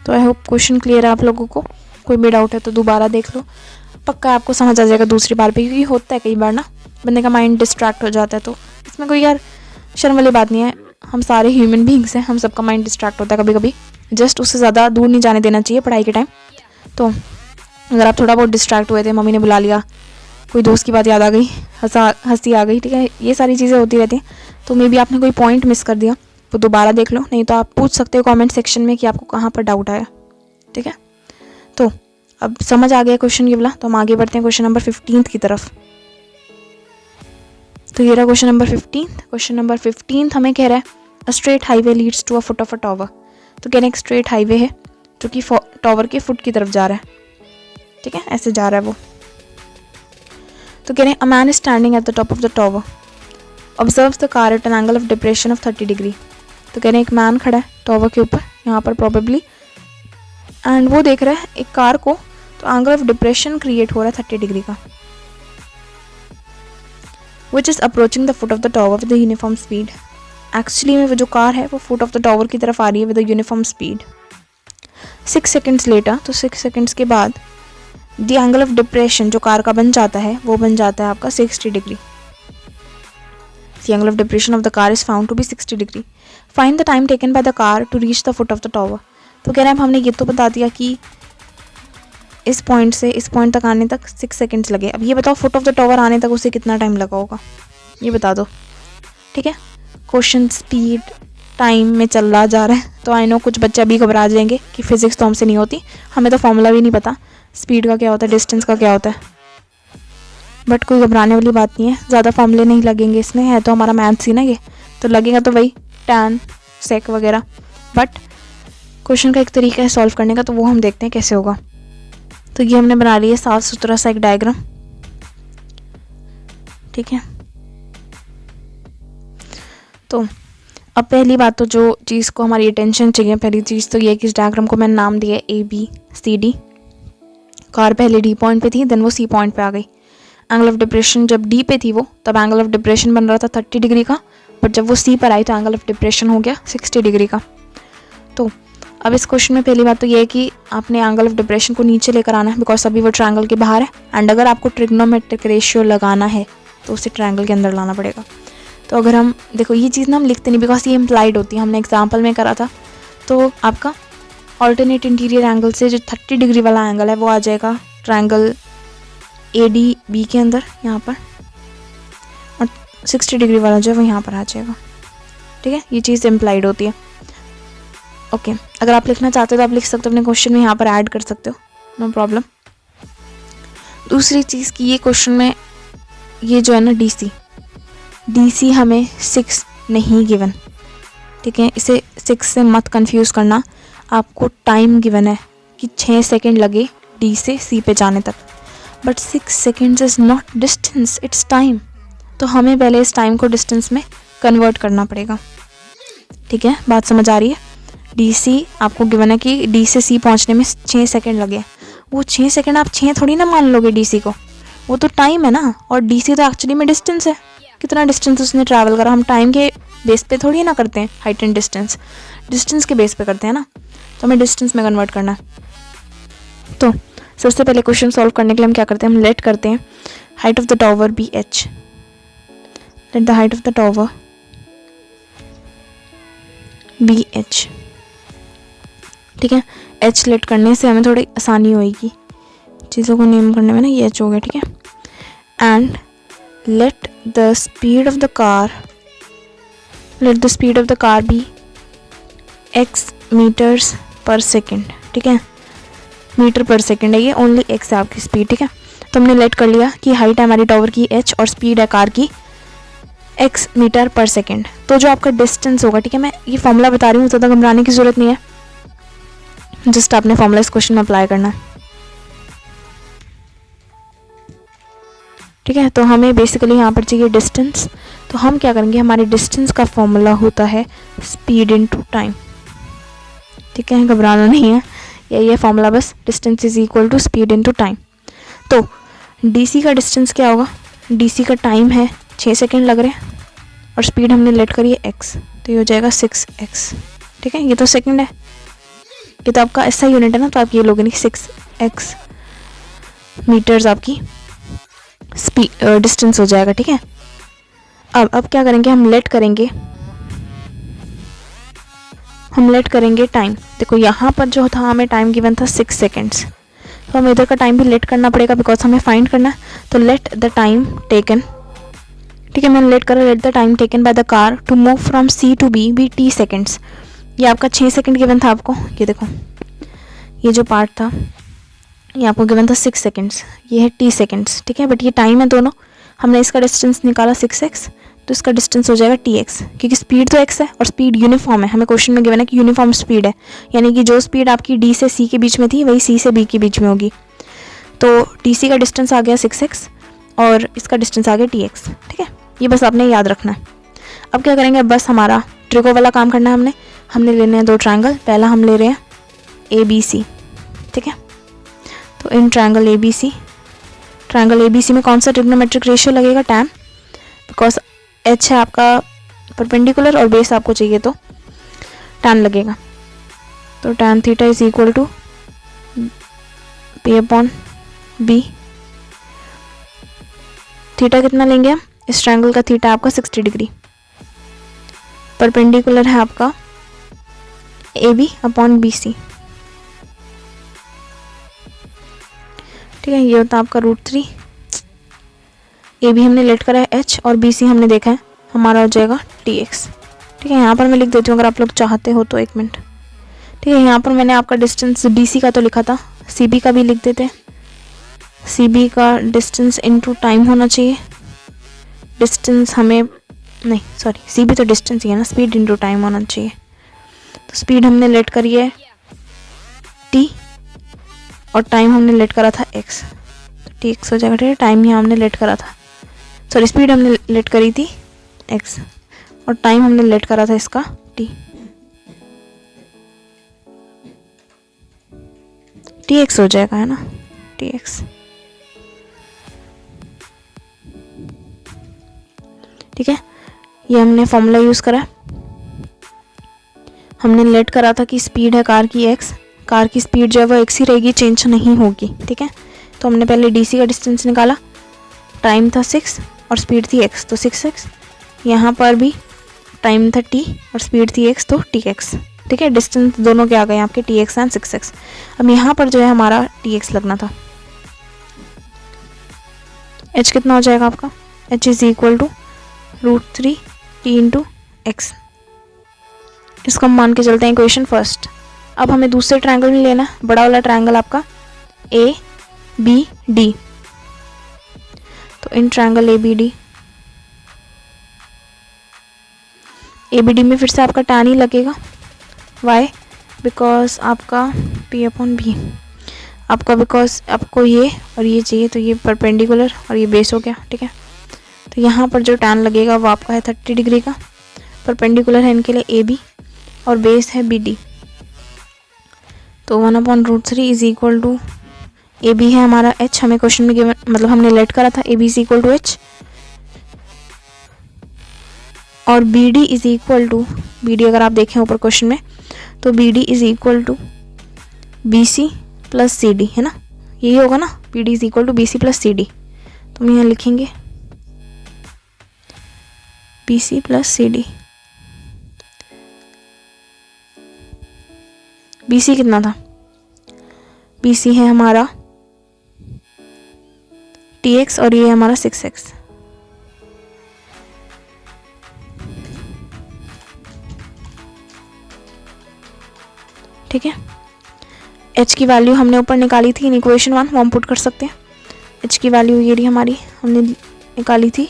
तो आई होप क्वेश्चन क्लियर है आप लोगों को। कोई भी डाउट है तो दोबारा देख लो, पक्का आपको समझ आ जाएगा दूसरी बार पे, क्योंकि होता है कई बार ना बंदे का माइंड डिस्ट्रैक्ट हो जाता है। तो इसमें कोई यार शर्म वाली बात नहीं है, हम सारे ह्यूमन बींग्स हैं, हम सबका माइंड डिस्ट्रैक्ट होता है कभी कभी, जस्ट उससे ज़्यादा दूर नहीं जाने देना चाहिए पढ़ाई के टाइम। तो अगर आप थोड़ा बहुत डिस्ट्रैक्ट हुए थे, मम्मी ने बुला लिया, कोई दोस्त की बात याद आ गई, हंसी आ गई, ठीक है, ये सारी चीज़ें होती रहती हैं, तो मे बी आपने कोई पॉइंट मिस कर दिया, वो दोबारा देख लो, नहीं तो आप पूछ सकते हो कमेंट सेक्शन में कि आपको कहाँ पर डाउट आया, ठीक है। तो अब समझ आ गया क्वेश्चन ये वाला, तो हम आगे बढ़ते हैं क्वेश्चन नंबर 15 की तरफ। तो ये रहा क्वेश्चन नंबर 15। क्वेश्चन नंबर 15 हमें कह रहा है a straight highway leads to a foot of a tower. तो कह रहे हैं एक स्ट्रेट हाईवे है जो कि टॉवर के फुट की तरफ जा रहा है, ठीक है, ऐसे जा रहा है वो। तो कह रहे हैं a man is standing at the top of the tower, observes the car eight an angle of depression of 30 degree. तो कह रहे हैं एक मैन खड़ा है टॉवर के ऊपर यहाँ पर प्रॉबेबली, एंड वो देख रहा है एक कार को, तो एंगल ऑफ डिप्रेशन क्रिएट हो रहा है 30 डिग्री का, which is approaching the foot of the tower with uniform speed. Actually में वो जो कार है वो फुट ऑफ द टॉवर की तरफ आ रही है with uniform speed. 6 seconds later, तो 6 सेकेंड्स के बाद द एंगल ऑफ डिप्रेशन जो कार का बन जाता है वो बन जाता है आपका 60 degree. The angle of depression of the car is found to be 60 degree. Find the time taken by the car to reach the foot of the tower. तो कह रहे हैं हमने ये तो बता दिया कि इस पॉइंट से इस पॉइंट तक आने तक 6 सेकेंड्स लगे। अब ये बताओ फुट ऑफ द टॉवर आने तक उसे कितना टाइम लगा होगा, ये बता दो, ठीक है। क्वेश्चन स्पीड टाइम में चल रहा जा रहा है, तो आई नो कुछ बच्चे अभी घबरा जाएंगे कि फिजिक्स तो हमसे नहीं होती, हमें तो फॉर्मूला भी नहीं पता स्पीड का क्या होता है, डिस्टेंस का क्या होता है, बट कोई घबराने वाली बात नहीं है, ज़्यादा फॉर्मूले नहीं लगेंगे इसमें, है तो हमारा मैथ्स ही ना ये, तो लगेगा तो वही टैन सेक वगैरह, बट क्वेश्चन का एक तरीका है सॉल्व करने का, तो वो हम देखते हैं कैसे होगा। तो ये हमने बना लिया साफ सुथरा सा एक डायग्राम, ठीक है। तो अब पहली बात, तो जो चीज़ को हमारी अटेंशन चाहिए, पहली चीज़ तो ये है कि इस डायग्राम को मैंने नाम दिया ABCD। कार पहले D पॉइंट पे थी, देन वो C पॉइंट पे आ गई। एंगल ऑफ डिप्रेशन जब D पे थी वो, तब एंगल ऑफ डिप्रेशन बन रहा था 30 डिग्री का, बट जब वो C पर आई तो एंगल ऑफ डिप्रेशन हो गया 60 डिग्री का। तो अब इस क्वेश्चन में पहली बात तो ये है कि आपने एंगल ऑफ डिप्रेशन को नीचे लेकर आना है, बिकॉज अभी वो ट्रायंगल के बाहर है, एंड अगर आपको ट्रिग्नोमेट्रिक रेशियो लगाना है तो उसे ट्रायंगल के अंदर लाना पड़ेगा। तो अगर हम देखो ये चीज़ ना हम लिखते नहीं, बिकॉज ये इम्प्लाइड होती है, हमने एग्जाम्पल में करा था। तो आपका ऑल्टरनेट इंटीरियर एंगल से जो 30 डिग्री वाला एंगल है वो आ जाएगा ट्रायंगल ADB के अंदर यहाँ पर, और 60 डिग्री वाला जो है वो यहाँ पर आ जाएगा, ठीक है। ये चीज़ इम्प्लाइड होती है, ओके। अगर आप लिखना चाहते हो तो आप लिख सकते हो, अपने क्वेश्चन में यहाँ पर ऐड कर सकते हो, नो प्रॉब्लम। दूसरी चीज़ की ये क्वेश्चन में ये जो है ना DC हमें 6 नहीं गिवन, ठीक है, इसे 6 से मत कंफ्यूज करना। आपको टाइम गिवन है कि 6 सेकेंड लगे D से C पे जाने तक, but 6 seconds is not distance, it's time. तो हमें पहले इस टाइम को डिस्टेंस में कन्वर्ट करना पड़ेगा, ठीक है, बात समझ आ रही है। DC आपको गिवन है कि D से C पहुंचने में 6 सेकेंड लगे, वो 6 सेकेंड आप 6 थोड़ी ना मान लोगे DC को, वो तो टाइम है ना, और DC तो एक्चुअली में डिस्टेंस है, कितना डिस्टेंस उसने ट्रैवल करा। हम टाइम के बेस पे थोड़ी ना करते हैं, हाइट एंड डिस्टेंस के बेस पे करते हैं ना, तो हमें डिस्टेंस में कन्वर्ट करना है। तो सबसे पहले क्वेश्चन सॉल्व करने के लिए हम क्या करते हैं, हम लेट करते हैं height of the tower BH, late the height of the tower BH, ठीक है। H लेट करने से हमें थोड़ी आसानी होगी चीज़ों को नेम करने में ना, ये H हो गया, ठीक है। And let the speed of the car be x meters per second, ठीक है, मीटर पर सेकेंड है ये, ओनली x है आपकी स्पीड, ठीक है। तो हमने लेट कर लिया कि हाइट है हमारी टावर की h और स्पीड है कार की x मीटर पर सेकेंड। तो जो आपका डिस्टेंस होगा, ठीक है, मैं ये फॉर्मूला बता रही हूँ, ज़्यादा घबराने की ज़रूरत नहीं है, जस्ट आपने फॉर्मूला इस क्वेश्चन में अप्लाई करना है, ठीक है। तो हमें बेसिकली यहाँ पर चाहिए डिस्टेंस, तो हम क्या करेंगे, हमारे डिस्टेंस का फॉर्मूला होता है स्पीड इनटू टाइम, ठीक है, घबराना नहीं है, यही है फॉर्मूला बस, distance is equal to speed into time. तो DC का डिस्टेंस क्या होगा, DC का टाइम है 6 सेकेंड लग रहे हैं, और स्पीड हमने लेट करी है x, तो ये हो जाएगा 6x, ठीक है। ये तो सेकेंड है, ये तो आपका ऐसा यूनिट है ना, तो आप ये लोगे नहीं, 6x मीटर्स आपकी डिस्टेंस हो जाएगा, ठीक है। अब क्या करेंगे, हम लेट करेंगे टाइम। देखो यहाँ पर जो था हमें टाइम गिवन था 6 सेकेंड्स, तो हमें इधर का टाइम भी लेट करना पड़ेगा बिकॉज हमें फाइंड करना है। तो लेट द टाइम टेकन, ठीक है, मैंने लेट करा, let the time taken by the car to move from C to B be T seconds. ये आपका 6 सेकेंड गिवन था आपको, ये देखो ये जो पार्ट था ये आपको गिवन था 6 सेकेंड्स, ये है टी सेकेंड्स, ठीक है, बट ये टाइम है दोनों। हमने इसका डिस्टेंस निकाला 6x, तो इसका डिस्टेंस हो जाएगा tx, क्योंकि स्पीड तो x है और स्पीड यूनिफॉर्म है। हमें क्वेश्चन में गिवन है कि यूनिफॉर्म स्पीड है, यानी कि जो स्पीड आपकी d से c के बीच में थी वही c से b के बीच में होगी। तो dc का डिस्टेंस आ गया 6x और इसका डिस्टेंस आ गया tx, ठीक है, ये बस आपने याद रखना है। अब क्या करेंगे, बस हमारा ट्रिको वाला काम करना है। हमने लेने हैं 2 ट्रायंगल। पहला हम ले रहे हैं ABC, ठीक है, तो in triangle ABC, triangle ABC में कौन सा ट्रिग्नोमेट्रिक रेशियो लगेगा, tan, बिकॉज h है आपका परपेंडिकुलर और बेस आपको चाहिए तो tan लगेगा। तो tan theta is equal to P upon B। Theta कितना लेंगे हम, इस ट्रायंगल का थीटा आपका 60 डिग्री, परपेंडिकुलर है आपका AB अपॉन BC, ठीक है, ये होता है आपका √3। AB हमने लेट करा है h और BC हमने देखा है हमारा हो जाएगा tx, ठीक है। यहाँ पर मैं लिख देती हूँ अगर आप लोग चाहते हो तो, 1 मिनट, ठीक है। यहाँ पर मैंने आपका डिस्टेंस BC का तो लिखा था, CB का भी लिख देते हैं। CB का डिस्टेंस इनटू टाइम होना चाहिए, डिस्टेंस हमें नहीं, सॉरी, CB तो डिस्टेंस ही है ना, स्पीड इनटू टाइम होना चाहिए। तो स्पीड हमने लेट करी है t और टाइम हमने लेट करा था x, तो tx हो जाएगा, ठीक है। टाइम यहाँ हमने लेट करा था, सॉरी, स्पीड हमने लेट करी थी x और टाइम हमने लेट करा था इसका t, tx हो जाएगा, है ना, tx, ठीक है। ये हमने फॉर्मूला यूज़ करा, हमने लेट करा था कि स्पीड है कार की x, कार की स्पीड जो है वो x ही रहेगी, चेंज नहीं होगी, ठीक है। तो हमने पहले DC का डिस्टेंस निकाला, टाइम था 6 और स्पीड थी x, तो 6x, यहाँ पर भी टाइम था t और स्पीड थी x, तो tx, ठीक है। डिस्टेंस दोनों के आ गए आपके tx एंड 6x। अब यहाँ पर जो है हमारा tx लगना था, h कितना हो जाएगा आपका, h is equal to √3 t into x। इसको हम मान के चलते हैं इक्वेशन फर्स्ट। अब हमें दूसरे ट्रायंगल में लेना है, बड़ा वाला ट्रायंगल आपका ABD। तो इन ट्रायंगल ABD में फिर से आपका tan ही लगेगा, वाई, बिकॉज आपका P अपॉन B, आपका बिकॉज आपको ये और ये चाहिए, तो ये परपेंडिकुलर और ये बेस हो गया, ठीक है। तो यहाँ पर जो tan लगेगा वो आपका है 30 डिग्री का, परपेंडिकुलर है इनके लिए AB और बेस है BD। तो 1/√3 इज इक्वल टू, AB है हमारा h, हमें क्वेश्चन में गिवन, मतलब हमने लेट करा था AB is equal to h, और BD is equal to, BD अगर आप देखें ऊपर क्वेश्चन में, तो BD is equal to BC plus CD, है ना, यही होगा ना, BD is equal to BC plus CD। तो हम यहाँ लिखेंगे BC प्लस CD। BC कितना था, BC है हमारा tx और ये है हमारा 6x, ठीक है। h की वैल्यू हमने ऊपर निकाली थी इन इक्वेशन 1, वो हम पुट कर सकते हैं। h की वैल्यू ये रही हमारी, हमने निकाली थी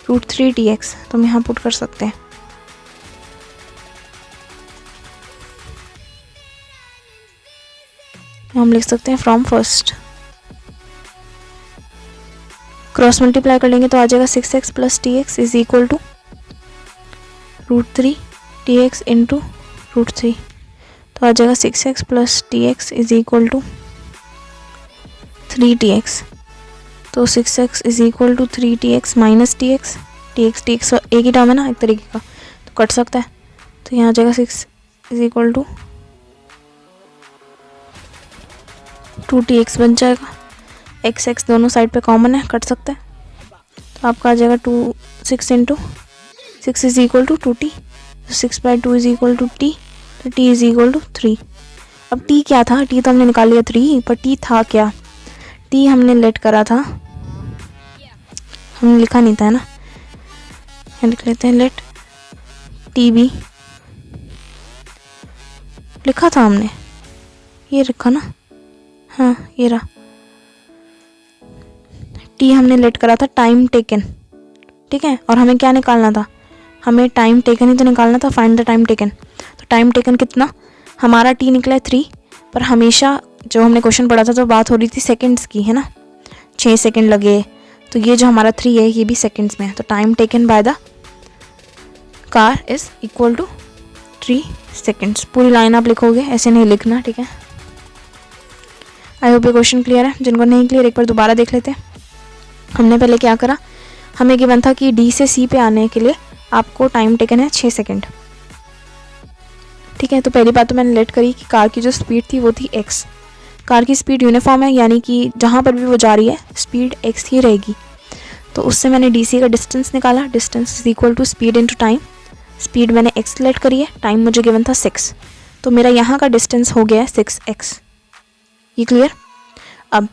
√3 tx, तो हम यहाँ पुट कर सकते हैं। हम लिख सकते हैं फ्रॉम फर्स्ट, क्रॉस मल्टीप्लाई कर लेंगे तो आ जाएगा 6x plus tx is equal to √3 tx into √3, तो आ जाएगा 6x plus tx is equal to 3tx। तो 6x is equal to 3tx minus tx, tx एक ही टर्म है ना एक तरीके का, तो कट सकता है। तो यहाँ आ जाएगा 6 इज इक्वल टू 2tx बन जाएगा, x दोनों साइड पे कॉमन है, कट सकता है। तो आपका आ जाएगा 6 into 6 is equal to 2t, तो 6/2 इज इक्वल टू t, तो t इज इक्वल टू 3। अब t क्या था, t तो हमने निकाल लिया 3, पर t था क्या, टी हमने लेट करा था, हमने लिखा नहीं था है ना, लिख लेते हैं लेट टी बी, लिखा था हमने, ये लिखा ना, हाँ ये रहा, टी हमने लेट करा था टाइम टेकन, ठीक है। और हमें क्या निकालना था, हमें टाइम टेकन ही तो निकालना था, फाइंड द टाइम टेकन। तो टाइम टेकन कितना, हमारा टी निकला है 3, पर हमेशा जो हमने क्वेश्चन पढ़ा था तो बात हो रही थी सेकंड्स की, है ना, 6 सेकंड लगे, तो ये जो हमारा 3 है ये भी सेकंड्स में है। तो time taken by the car is equal to 3 seconds. पूरी लाइन आप लिखोगे, ऐसे नहीं लिखना, ठीक है। आई होप ये क्वेश्चन क्लियर है। जिनको नहीं क्लियर एक बार दोबारा देख लेते हैं। हमने पहले क्या करा, हमें गिवन था कि डी से सी पे आने के लिए आपको टाइम टेकन है 6 सेकंड, ठीक है। तो पहली बात तो मैंने लेट करी कि कार की जो स्पीड थी वो थी x, कार की स्पीड यूनिफॉर्म है, यानी कि जहाँ पर भी वो जा रही है स्पीड x ही रहेगी। तो उससे मैंने डी सी का डिस्टेंस निकाला, distance is equal to speed into time, speed मैंने x लेट करी है, टाइम मुझे गिवन था 6, तो मेरा यहाँ का डिस्टेंस हो गया है 6x। ये क्लियर। अब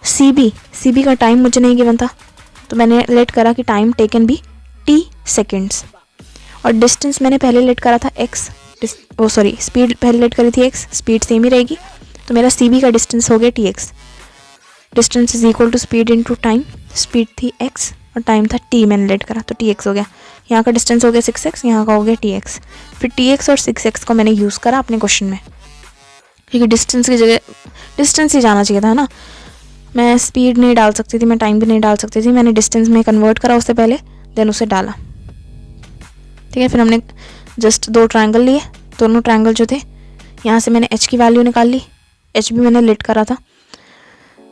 सी बी का टाइम मुझे नहीं गिवन था, तो मैंने लेट करा कि टाइम टेकन भी t सेकेंड्स, और डिस्टेंस मैंने पहले लेट करा था x, स्पीड पहले लेट करी थी x, स्पीड सेम ही रहेगी, तो मेरा सी बी का डिस्टेंस हो गया tx, distance is equal to speed into time, speed थी x और टाइम था t मैंने लेट करा, तो tx हो गया। यहाँ का डिस्टेंस हो गया 6x, यहाँ का हो गया tx। फिर tx और 6x को मैंने यूज़ करा अपने क्वेश्चन में, क्योंकि डिस्टेंस की जगह डिस्टेंस ही जाना चाहिए था ना, मैं स्पीड नहीं डाल सकती थी, मैं टाइम भी नहीं डाल सकती थी, मैंने डिस्टेंस में कन्वर्ट करा उससे पहले, देन उसे डाला, ठीक है। फिर हमने जस्ट 2 ट्रायंगल लिए, दोनों ट्रायंगल जो थे यहाँ से मैंने h की वैल्यू निकाल ली, h भी मैंने लेट करा था,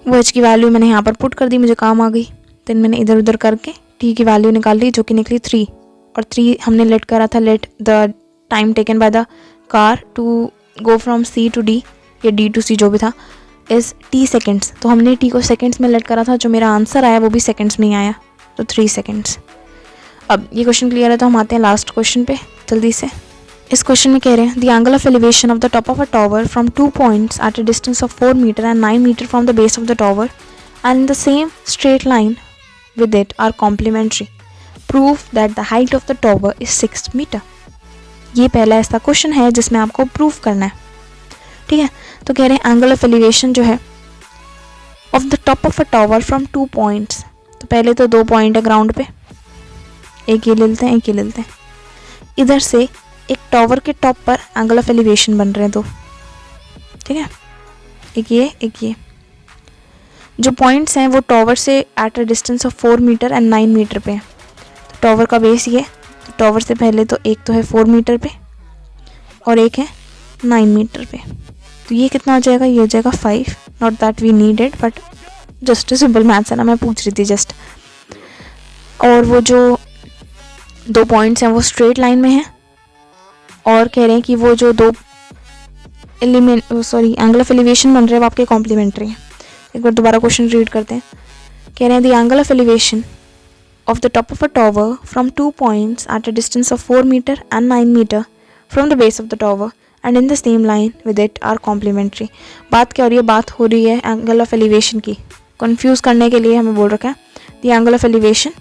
वो h की वैल्यू मैंने यहाँ पर पुट कर दी, मुझे काम आ गई। देन मैंने इधर उधर करके t की वैल्यू निकाल ली जो कि निकली 3, और 3 हमने लेट करा था, let the time taken by the car to go from c to d या d टू c जो भी था इज़ t सेकेंड्स, तो हमने t को सेकेंड्स में लेट करा था, जो मेरा आंसर आया वो भी सेकेंड्स में ही आया, तो 3 सेकेंड्स। अब ये क्वेश्चन क्लियर है, तो हम आते हैं लास्ट क्वेश्चन पे जल्दी से। इस क्वेश्चन में कह रहे हैं the angle of elevation of the top of a tower from 2 points at a distance of 4 meter and 9 meter from the base of the tower and in the same straight line with it are complementary, prove that the height of the tower is 6 meter. ये पहला ऐसा question है जिसमें आपको prove करना है, ठीक है। तो कह रहे हैं एंगल ऑफ एलिवेशन जो है of the top of a tower from 2 points, तो पहले तो 2 पॉइंट है ग्राउंड पे, एक ये ले लेते हैं, एक ये ले लेते हैं, इधर से एक टॉवर के टॉप पर एंगल ऑफ एलिवेशन बन रहे हैं 2, ठीक है, एक ये जो पॉइंट्स हैं वो टॉवर से at a distance of 4 meter and 9 meter पे हैं। तो टॉवर का बेस ये, तो टॉवर से पहले तो एक तो है 4 मीटर पे और एक है 9 मीटर पे, तो ये कितना हो जाएगा, ये हो जाएगा 5, not that we needed but just simple maths है ना, मैं पूछ रही थी जस्ट। और वो जो 2 पॉइंट्स हैं वो स्ट्रेट लाइन में हैं, और कह रहे हैं कि वो जो 2 एंगल ऑफ एलिवेशन बन रहे हैं वो आपके कॉम्प्लीमेंट्री हैं। एक बार दोबारा क्वेश्चन रीड करते हैं। कह रहे हैं the angle of elevation of the top of a tower from 2 points at a distance of 4 meter and 9 meter from the base of the tower and in the same line with it are complementary. बात क्या हो रही है, बात हो रही है angle of elevation की। कन्फ्यूज करने के लिए हमें बोल रखा है the angle of elevation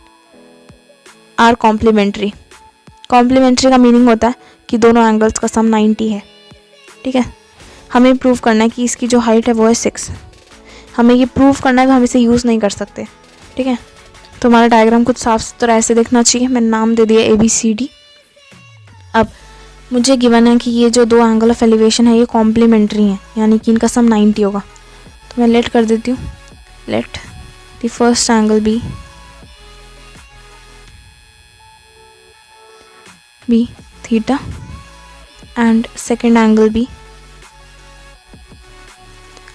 are complementary. Complementary का मीनिंग होता है कि दोनों एंगल्स का सम 90 है, ठीक है। हमें प्रूव करना है कि इसकी जो हाइट है वो है 6, हमें ये प्रूव करना है, तो हम इसे यूज़ नहीं कर सकते, ठीक है। तो हमारा डायग्राम कुछ साफ सुथरा ऐसे दिखना चाहिए। मैंने नाम दे दिया ABCD। अब मुझे गिवन है कि ये जो 2 एंगल ऑफ एलिवेशन है ये कॉम्प्लीमेंट्री हैं, यानी कि इनका सम 90 होगा। तो मैं लेट कर देती हूँ, let the first angle be theta and second angle be.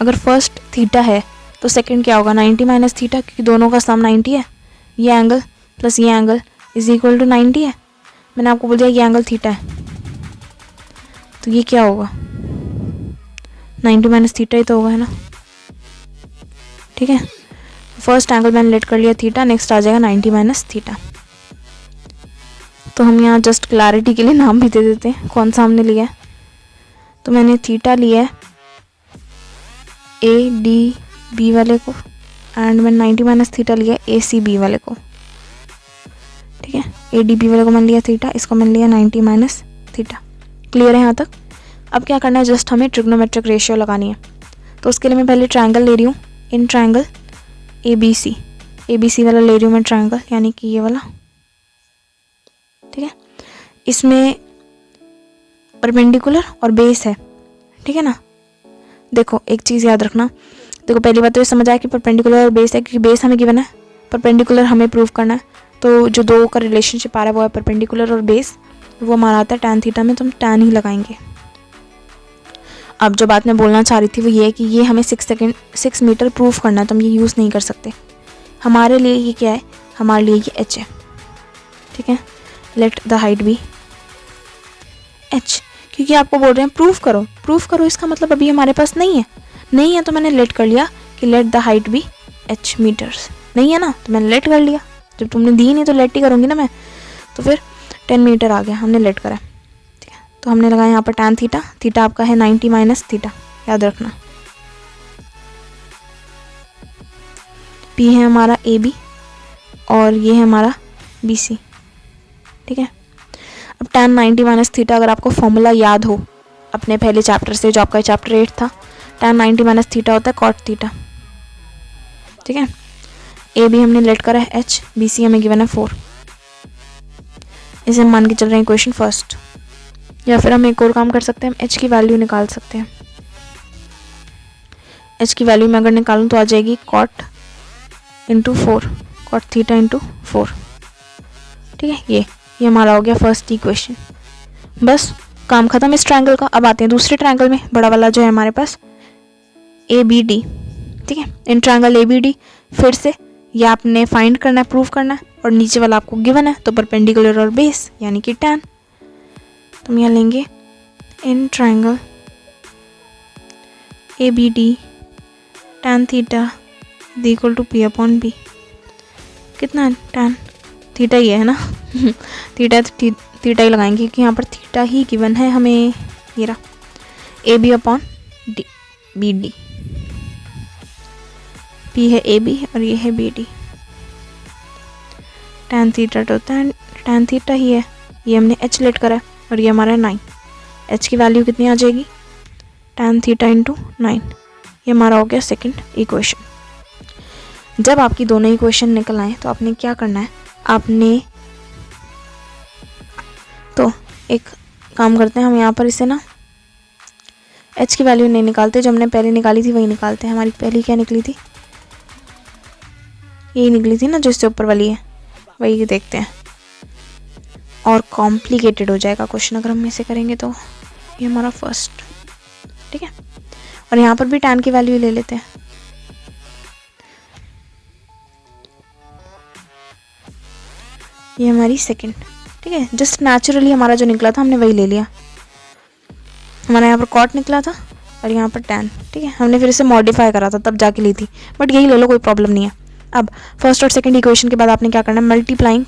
अगर फर्स्ट थीटा है तो सेकंड क्या होगा, 90 माइनस थीटा, क्योंकि दोनों का सम 90 है। ये एंगल प्लस ये एंगल इज इक्वल टू 90 है। मैंने आपको बोल दिया ये एंगल थीटा है, तो ये क्या होगा, 90 माइनस थीटा ही तो होगा, है ना, ठीक है। फर्स्ट एंगल मैंने लेट कर लिया थीटा, नेक्स्ट आ जाएगा 90 माइनस थीटा। तो हम यहाँ जस्ट क्लैरिटी के लिए नाम भी दे देते हैं कौन सा हमने लिया है। तो मैंने थीटा लिया है ADB वाले को, एंड मैंने 90 माइनस थीटा लिया ACB वाले को, ठीक है, ADB वाले को मैंने लिया थीटा, इसको मैंने लिया 90 माइनस थीटा। क्लियर है यहाँ तक? अब क्या करना है, जस्ट हमें ट्रिग्नोमेट्रिक रेशियो लगानी है। तो उसके लिए मैं पहले ट्रायंगल ले रही हूँ, इन ट्रायंगल ABC वाला ले रही हूँ मैं ट्रायंगल, यानी कि ये वाला, ठीक है। इसमें परपेंडिकुलर और बेस है, ठीक है ना। देखो एक चीज़ याद रखना, देखो पहली बात तो ये समझ आया कि परपेंडिकुलर और बेस है, क्योंकि बेस हमें गिवन है, परपेंडिकुलर हमें प्रूव करना है। तो जो दो का रिलेशनशिप आ रहा है वो है परपेंडिकुलर और बेस, वो हमारा आता है tan थीटा में, तो हम tan ही लगाएंगे। अब जो बात मैं बोलना चाह रही थी वो ये है कि ये हमें 6 मीटर प्रूफ करना है, तो हम ये यूज़ नहीं कर सकते। हमारे लिए ये क्या है, हमारे लिए ये h है, ठीक है। Let the height be h, क्योंकि आपको बोल रहे हैं प्रूफ करो, इसका मतलब अभी हमारे पास नहीं है तो मैंने लेट कर लिया कि let the height be h meters. नहीं है ना, तो मैंने लेट कर लिया, जब तुमने दी नहीं तो लेट ही करूँगी ना मैं, तो फिर 10 मीटर आ गया, हमने लेट करा, ठीक है। तो हमने लगाया यहाँ पर tan थीटा आपका है 90 माइनस थीटा, याद रखना। P है हमारा AB और ये है हमारा BC, ठीक है। अब tan 90 माइनस थीटा, अगर आपको फॉर्मूला याद हो अपने पहले चैप्टर से, जो आपका चैप्टर 8 था, tan 90 माइनस थीटा होता है cot थीटा, ठीक है। AB हमने लेट करा है h, BC हमें गिवन है 4, इसे हम मान के चल रहे हैं इक्वेशन फर्स्ट। या फिर हम एक और काम कर सकते हैं, हम h की वैल्यू निकाल सकते हैं। h की वैल्यू मैं अगर निकालूं तो आ जाएगी cot into 4, cot theta into 4, ठीक है। ये हमारा हो गया फर्स्ट इक्वेशन। बस काम खत्म इस ट्रायंगल का। अब आते हैं दूसरे ट्रायंगल में, बड़ा वाला जो है हमारे पास ABD, ठीक है। इन ट्रायंगल ABD फिर से ये आपने फाइंड करना है, प्रूव करना है, और नीचे वाला आपको गिवन है, तो परपेंडिकुलर और बेस यानी कि tan। तो हम यहाँ लेंगे in triangle ABD tan theta is equal to P upon B। कितना है tan थीटा ही है ना थीटा ही लगाएंगे, क्योंकि यहाँ पर थीटा ही गिवन है हमें। ये रहा AB अपॉन BD, P है AB और ये है BD। tan थीटा तो tan थीटा ही है, ये हमने h लेट करा है, और ये हमारा 9। h की वैल्यू कितनी आ जाएगी, tan थीटा इंटू 9। ये हमारा हो गया सेकंड इक्वेशन। जब आपकी दोनों इक्वेशन निकल आए तो आपने क्या करना है, आपने तो एक काम करते हैं, हम यहाँ पर इसे ना h की वैल्यू नहीं निकालते, जो हमने पहले निकाली थी वही निकालते हैं। हमारी पहली क्या निकली थी, यही निकली थी ना, जो इससे ऊपर वाली है, वही देखते हैं। और कॉम्प्लिकेटेड हो जाएगा क्वेश्चन अगर हम इसे करेंगे तो। ये हमारा फर्स्ट, ठीक है। और यहाँ पर भी tan की वैल्यू ले लेते हैं। ये हमारी सेकंड, ठीक है। जस्ट नेचुरली हमारा जो निकला था हमने वही ले लिया। हमारा यहाँ पर cot निकला था और यहाँ पर tan, ठीक है। हमने फिर इसे मॉडिफाई करा था तब जाके ली थी, बट यही ले लो, कोई प्रॉब्लम नहीं है। अब फर्स्ट और सेकंड इक्वेशन के बाद आपने क्या करना है, multiplying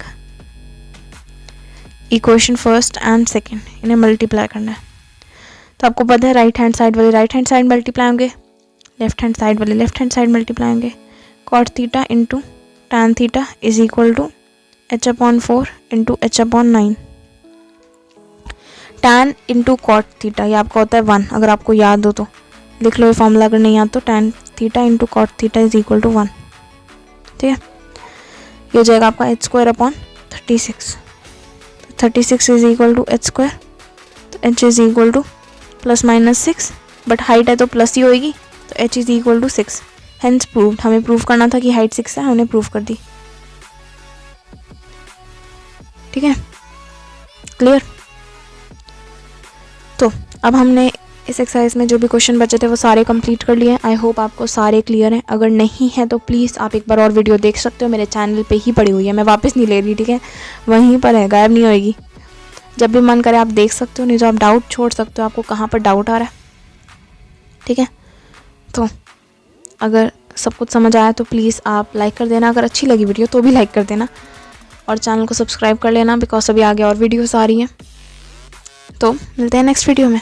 equation first and second, इन्हें मल्टीप्लाई करना है। तो आपको पता है राइट हैंड साइड वाले राइट हैंड साइड मल्टीप्लाई होंगे, लेफ्ट हैंड साइड वाले लेफ्ट हैंड साइड मल्टीप्लाई होंगे। cot theta into tan theta is equal to h upon 4 into h upon 9। tan into cot theta ये आपका होता है 1, अगर आपको याद हो तो लिख लो ये फॉर्मूला, अगर नहीं याद तो tan theta into cot theta is equal to 1, ठीक है। ये हो जाएगा आपका h square upon 36, 36 is equal to h square, तो h is equal to plus minus 6, but height है तो प्लस ही होएगी, तो h is equal to 6। Hence proved, हमें प्रूव करना था कि हाइट 6 है, हमने प्रूव कर दी, ठीक है। क्लियर। तो अब हमने इस एक्सरसाइज में जो भी क्वेश्चन बचे थे वो सारे कंप्लीट कर लिए। आई होप आपको सारे क्लियर हैं। अगर नहीं है तो प्लीज़ आप एक बार और वीडियो देख सकते हो, मेरे चैनल पे ही पड़ी हुई है, मैं वापस नहीं ले रही, ठीक है, वहीं पर है, गायब नहीं होएगी। जब भी मन करे आप देख सकते हो, नहीं तो आप डाउट छोड़ सकते हो, आपको कहाँ पर डाउट आ रहा है, ठीक है। तो अगर सब कुछ समझ आया तो प्लीज़ आप लाइक कर देना, अगर अच्छी लगी वीडियो तो भी लाइक कर देना, और चैनल को सब्सक्राइब कर लेना, बिकॉज अभी आगे और वीडियोस आ रही हैं। तो मिलते हैं नेक्स्ट वीडियो में।